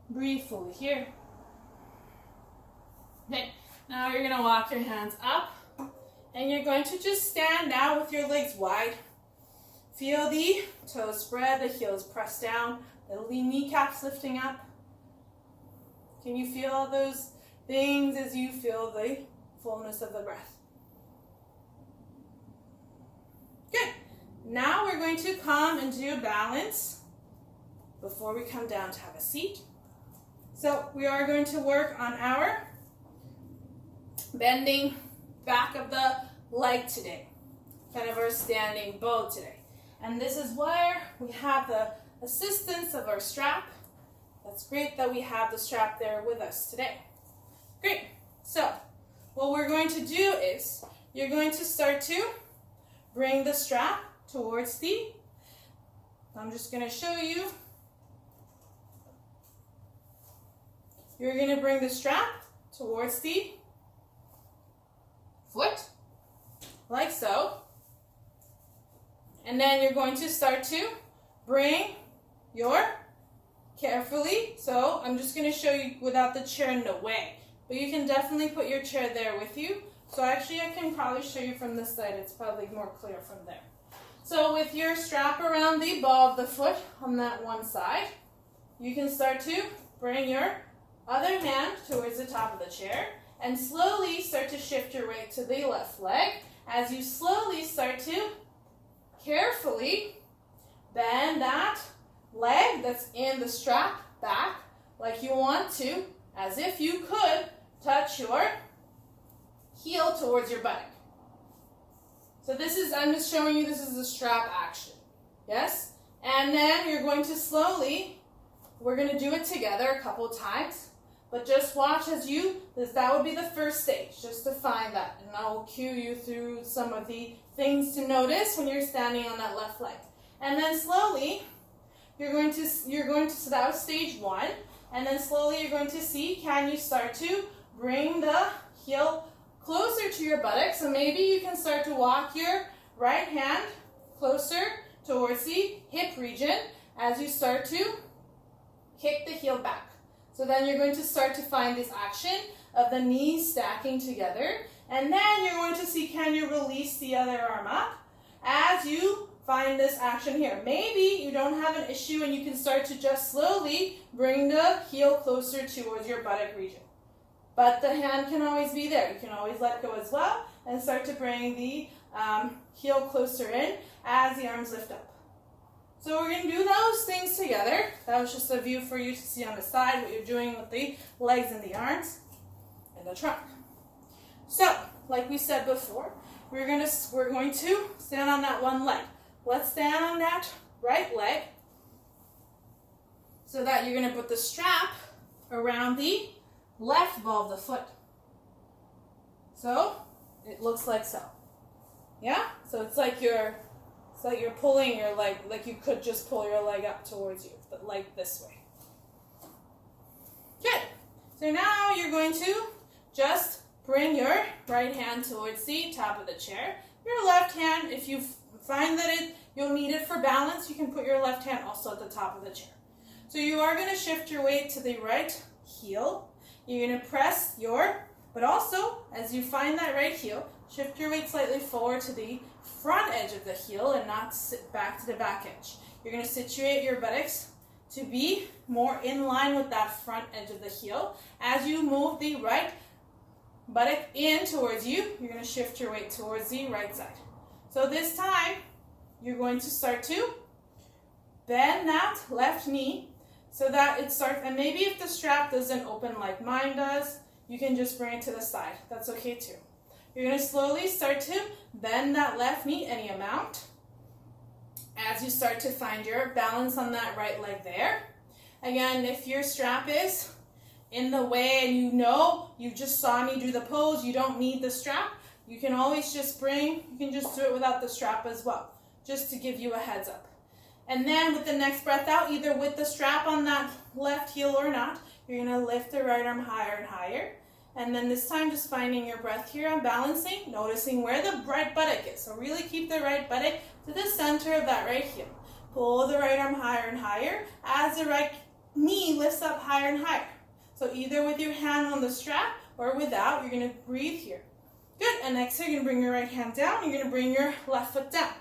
Breathe fully here. Okay, now you're going to walk your hands up and you're going to just stand out with your legs wide. Feel the toes spread, the heels press down, the kneecaps lifting up. Can you feel all those things as you feel the fullness of the breath? Good. Now we're going to come and do balance before we come down to have a seat. So we are going to work on our bending back of the leg today, kind of our standing bow today. And this is where we have the assistance of our strap. That's great that we have the strap there with us today. Great. So what we're going to do is you're going to start to bring the strap towards the, I'm just going to show you. You're going to bring the strap towards the foot, like so. And then you're going to start to bring your, carefully, so I'm just going to show you without the chair in the way. But you can definitely put your chair there with you. So actually I can probably show you from this side. It's probably more clear from there. So with your strap around the ball of the foot on that one side, you can start to bring your other hand towards the top of the chair and slowly start to shift your weight to the left leg as you slowly start to carefully bend that leg that's in the strap back like you want to, as if you could touch your heel towards your buttock. So this is, I'm just showing you, this is the strap action. Yes? And then you're going to slowly, we're going to do it together a couple times, but just watch as you, that would be the first stage, just to find that. And I will cue you through some of the things to notice when you're standing on that left leg. And then slowly, you're going to, so that was stage one. And then slowly you're going to see, can you start to bring the heel closer to your buttock? So maybe you can start to walk your right hand closer towards the hip region as you start to kick the heel back. So then you're going to start to find this action of the knees stacking together. And then you're going to see, can you release the other arm up as you find this action here. Maybe you don't have an issue and you can start to just slowly bring the heel closer towards your buttock region. But the hand can always be there. You can always let go as well and start to bring the heel closer in as the arms lift up. So we're going to do those things together. That was just a view for you to see on the side what you're doing with the legs and the arms and the trunk. So, like we said before, we're going to stand on that one leg. Let's stand on that right leg so that you're going to put the strap around the left ball of the foot. So, it looks like so. Yeah? So it's like you're pulling your leg, like you could just pull your leg up towards you, but like this way. Good. So now you're going to just bring your right hand towards the top of the chair. Your left hand, if you find that you'll need it for balance, you can put your left hand also at the top of the chair. So you are going to shift your weight to the right heel. You're going to press but also as you find that right heel, shift your weight slightly forward to the front edge of the heel and not sit back to the back edge. You're going to situate your buttocks to be more in line with that front edge of the heel. As you move the right buttock in towards you, you're going to shift your weight towards the right side. So this time, you're going to start to bend that left knee so that it starts, and maybe if the strap doesn't open like mine does, you can just bring it to the side. That's okay too. You're going to slowly start to bend that left knee any amount as you start to find your balance on that right leg there. Again, if your strap is in the way and you just saw me do the pose, you don't need the strap, you can always just you can just do it without the strap as well, just to give you a heads up. And then with the next breath out, either with the strap on that left heel or not, you're going to lift the right arm higher and higher. And then this time just finding your breath here and balancing, noticing where the right buttock is. So really keep the right buttock to the center of that right heel. Pull the right arm higher and higher as the right knee lifts up higher and higher. So either with your hand on the strap or without, you're going to breathe here. Good, and exhale, you're going to bring your right hand down, you're going to bring your left foot down.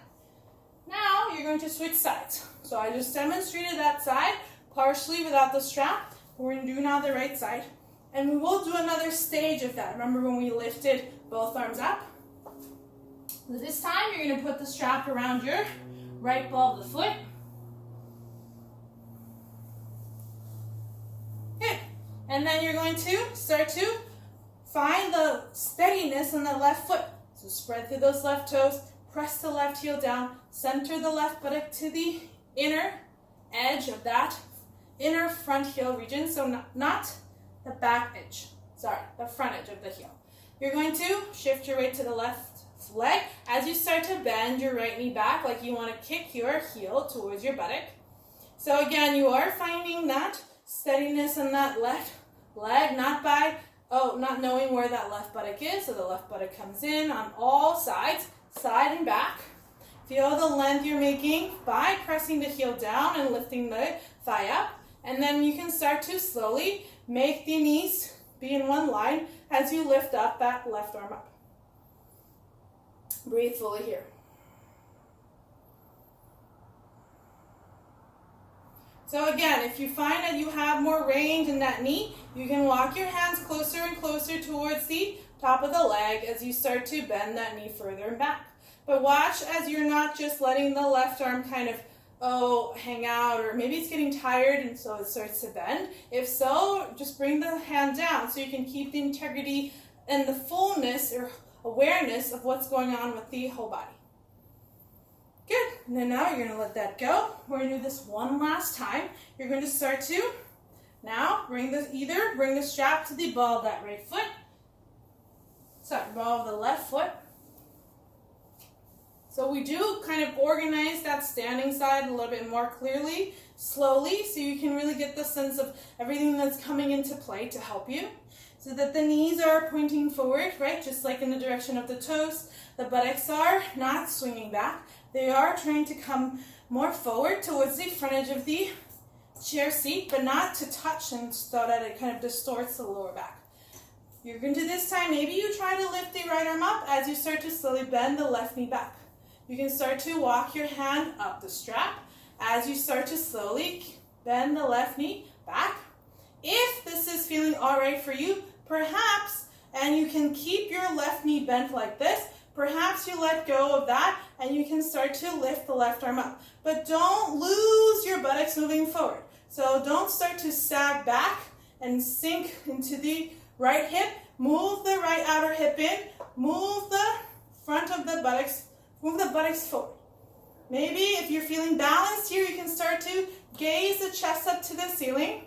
Now, you're going to switch sides. So I just demonstrated that side, partially without the strap. We're going to do now the right side. And we will do another stage of that. Remember when we lifted both arms up? This time, you're going to put the strap around your right ball of the foot. Good. And then you're going to start to find the steadiness in the left foot. So spread through those left toes, press the left heel down, center the left buttock to the inner edge of that inner front heel region. So not the back edge, the front edge of the heel. You're going to shift your weight to the left leg as you start to bend your right knee back like you want to kick your heel towards your buttock. So again, you are finding that steadiness in that left leg, not knowing where that left buttock is. So the left buttock comes in on all sides, side and back. Feel the length you're making by pressing the heel down and lifting the thigh up. And then you can start to slowly make the knees be in one line as you lift up that left arm up. Breathe fully here. So again, if you find that you have more range in that knee, you can walk your hands closer and closer towards the top of the leg as you start to bend that knee further and back. But watch as you're not just letting the left arm kind of hang out, or maybe it's getting tired and so it starts to bend. If so, just bring the hand down so you can keep the integrity and the fullness or awareness of what's going on with the whole body. Good. And then now you're going to let that go. We're going to do this one last time. You're going to start to now bring the strap to the ball of that right foot. Ball of the left foot. So we do kind of organize that standing side a little bit more clearly, slowly, so you can really get the sense of everything that's coming into play to help you. So that the knees are pointing forward, right? Just like in the direction of the toes. The buttocks are not swinging back. They are trying to come more forward towards the front edge of the chair seat, but not to touch and so that it kind of distorts the lower back. You're going to this time, maybe you try to lift the right arm up as you start to slowly bend the left knee back. You can start to walk your hand up the strap as you start to slowly bend the left knee back. If this is feeling all right for you, perhaps, and you can keep your left knee bent like this, perhaps you let go of that and you can start to lift the left arm up. But don't lose your buttocks moving forward. So don't start to sag back and sink into the right hip. Move the right outer hip in. Move the front of the buttocks. Move the buttocks forward. Maybe if you're feeling balanced here, you can start to gaze the chest up to the ceiling.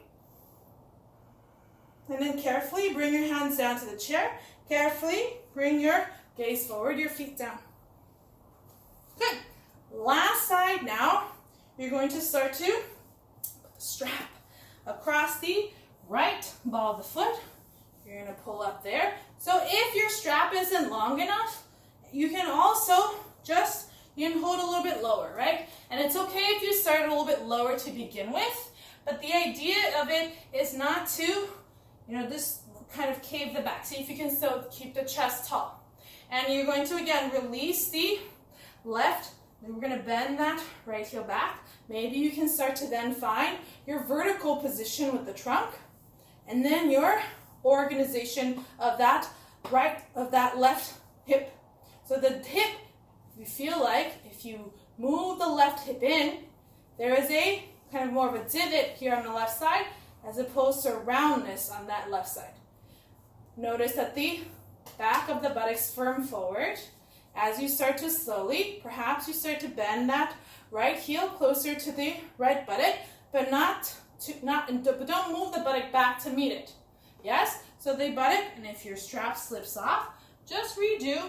And then carefully bring your hands down to the chair. Carefully bring your gaze forward, your feet down. Good. Last side now. You're going to start to put the strap across the right ball of the foot. You're going to pull up there. So if your strap isn't long enough, you can also you can hold a little bit lower, right? And it's okay if you start a little bit lower to begin with, but the idea of it is not to, this kind of cave the back. See if you can still keep the chest tall. And you're going to, again, release the left. Then we're going to bend that right heel back. Maybe you can start to then find your vertical position with the trunk, and then your organization of that left hip. So the hip, you feel like if you move the left hip in, there is a kind of more of a divot here on the left side as opposed to roundness on that left side. Notice that back of the buttocks firm forward. As you start to slowly, perhaps you start to bend that right heel closer to the right buttock, but but don't move the buttock back to meet it. Yes? So the buttock, and if your strap slips off, just redo.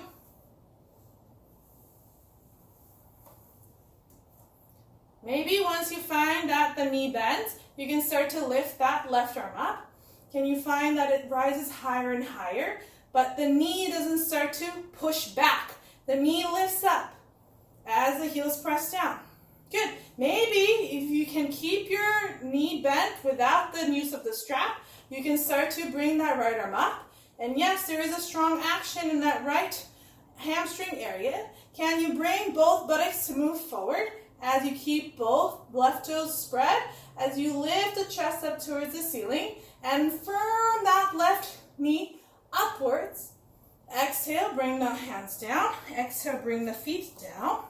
Maybe once you find that the knee bends, you can start to lift that left arm up. Can you find that it rises higher and higher, but the knee doesn't start to push back? The knee lifts up as the heels press down. Good. Maybe if you can keep your knee bent without the use of the strap, you can start to bring that right arm up. And yes, there is a strong action in that right hamstring area. Can you bring both buttocks to move forward as you keep both left toes spread, as you lift the chest up towards the ceiling and firm that left knee upwards. Exhale, bring the hands down. Exhale, bring the feet down.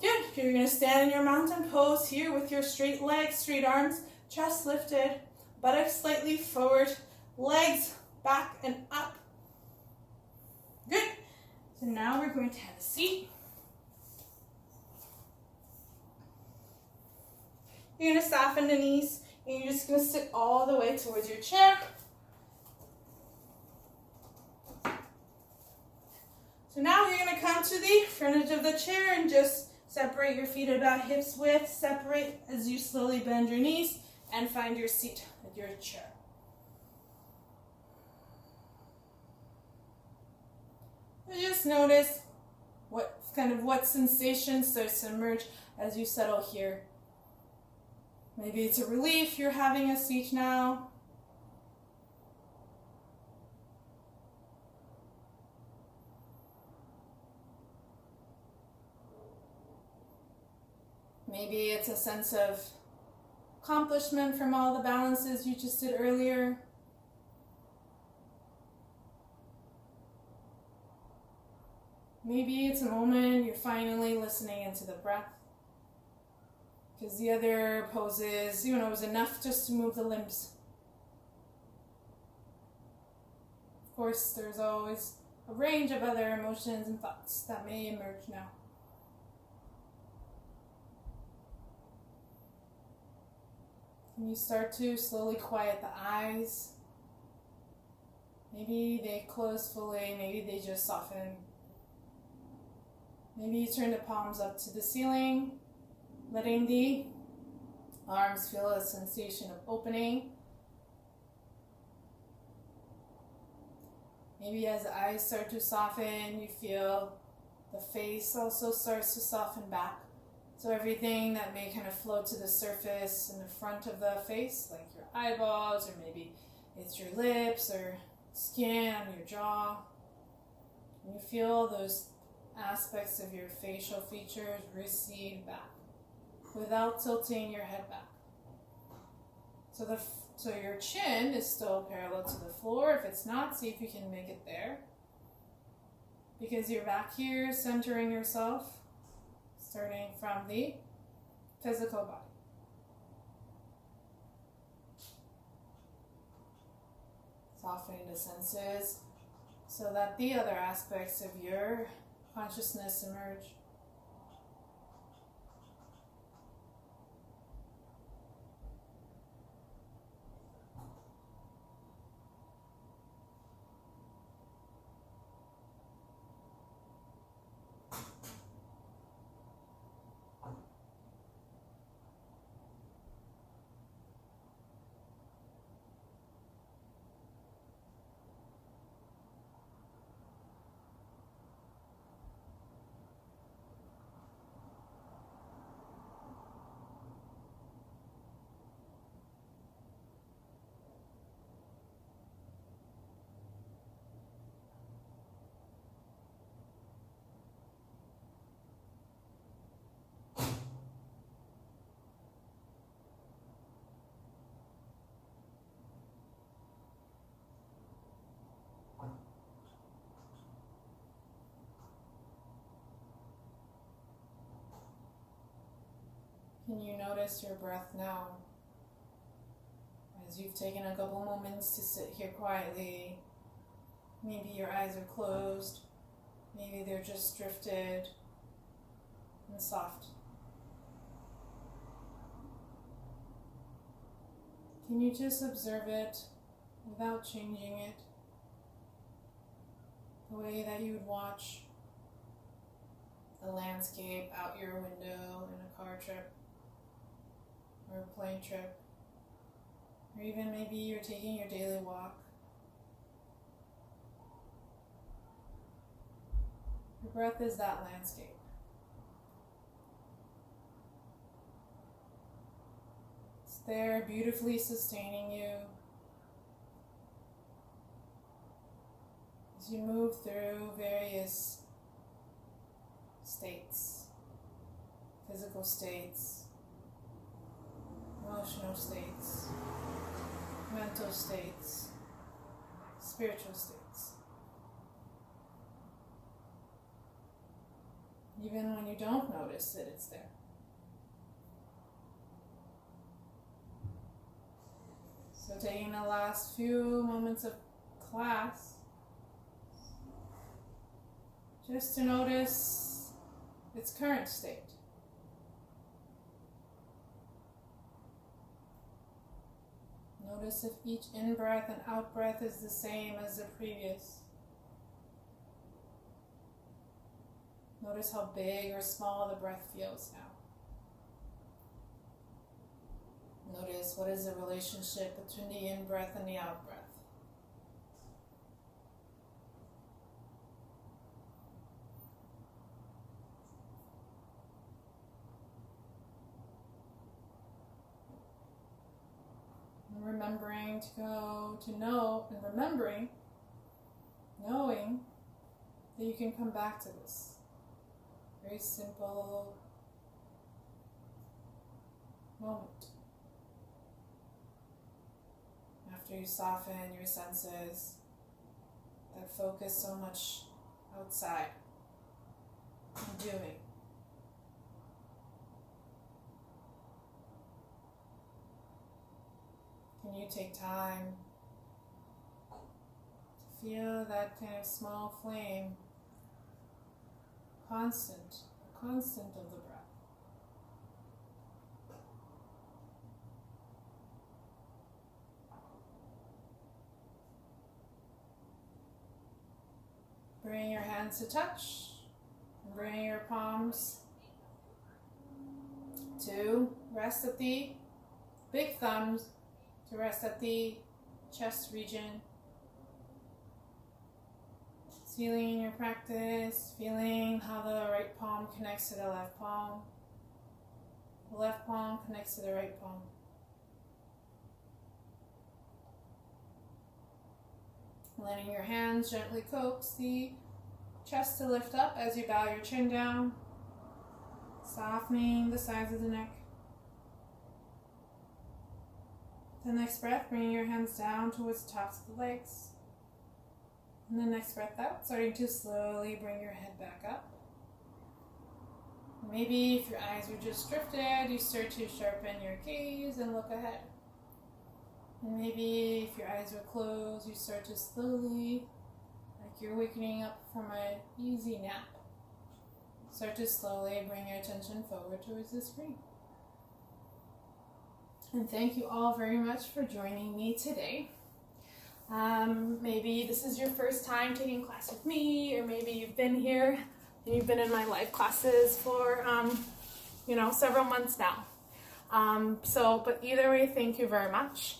Good. You're going to stand in your mountain pose here with your straight legs, straight arms, chest lifted, buttocks slightly forward, legs back and up. Good. So now we're going to have a seat. You're going to soften the knees, and you're just going to sit all the way towards your chair. So now you're going to come to the front edge of the chair and just separate your feet about hips width. Separate as you slowly bend your knees and find your seat at your chair. And just notice what sensation starts to emerge as you settle here. Maybe it's a relief you're having a seat now. Maybe it's a sense of accomplishment from all the balances you just did earlier. Maybe it's a moment you're finally listening into the breath. Because the other poses, it was enough just to move the limbs. Of course, there's always a range of other emotions and thoughts that may emerge now. Can you start to slowly quiet the eyes? Maybe they close fully, maybe they just soften. Maybe you turn the palms up to the ceiling, letting the arms feel a sensation of opening. Maybe as the eyes start to soften, you feel the face also starts to soften back. So everything that may kind of float to the surface in the front of the face, like your eyeballs, or maybe it's your lips or skin on your jaw. And you feel those aspects of your facial features recede back without tilting your head back. So your chin is still parallel to the floor. If it's not, see if you can make it there. Because you're back here centering yourself, starting from the physical body. Softening the senses so that the other aspects of your consciousness emerge. Can you notice your breath now? As you've taken a couple moments to sit here quietly, Maybe your eyes are closed. Maybe they're just drifted and soft. Can you just observe it without changing it? The way that you would watch the landscape out your window in a car trip or a plane trip, or even maybe you're taking your daily walk. Your breath is that landscape. It's there beautifully sustaining you as you move through various states, physical states, emotional states, mental states, spiritual states. Even when you don't notice that it's there. So taking the last few moments of class just to notice its current state. Notice if each in-breath and out-breath is the same as the previous. Notice how big or small the breath feels now. Notice what is the relationship between the in-breath and the out-breath. And remembering to go to know and knowing that you can come back to this. Very simple moment. After you soften your senses that focus so much outside and doing. Can you take time to feel that kind of small flame? Constant of the breath. Bring your hands to touch, and bring your palms to rest at the big thumbs, to rest at the chest region. Feeling in your practice, feeling how the right palm connects to the left palm. The left palm connects to the right palm. Letting your hands gently coax the chest to lift up as you bow your chin down, softening the sides of the neck. The next breath, bringing your hands down towards the tops of the legs. And the next breath out, starting to slowly bring your head back up. Maybe if your eyes were just drifted, you start to sharpen your gaze and look ahead. And maybe if your eyes were closed, you start to slowly, like you're waking up from an easy nap, start to slowly bring your attention forward towards the screen. And thank you all very much for joining me today. Maybe this is your first time taking class with me, or maybe you've been here and you've been in my live classes for, several months now. But either way, thank you very much.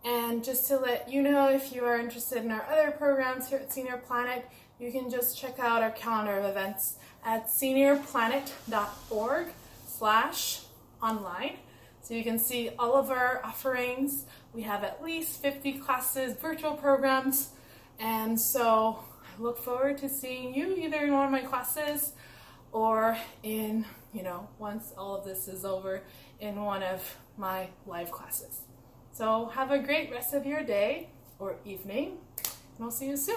And just to let you know, if you are interested in our other programs here at Senior Planet, you can just check out our calendar of events at seniorplanet.org/online. So you can see all of our offerings. We have at least 50 classes, virtual programs, and so I look forward to seeing you either in one of my classes or in, once all of this is over, in one of my live classes. So have a great rest of your day or evening, and I'll see you soon.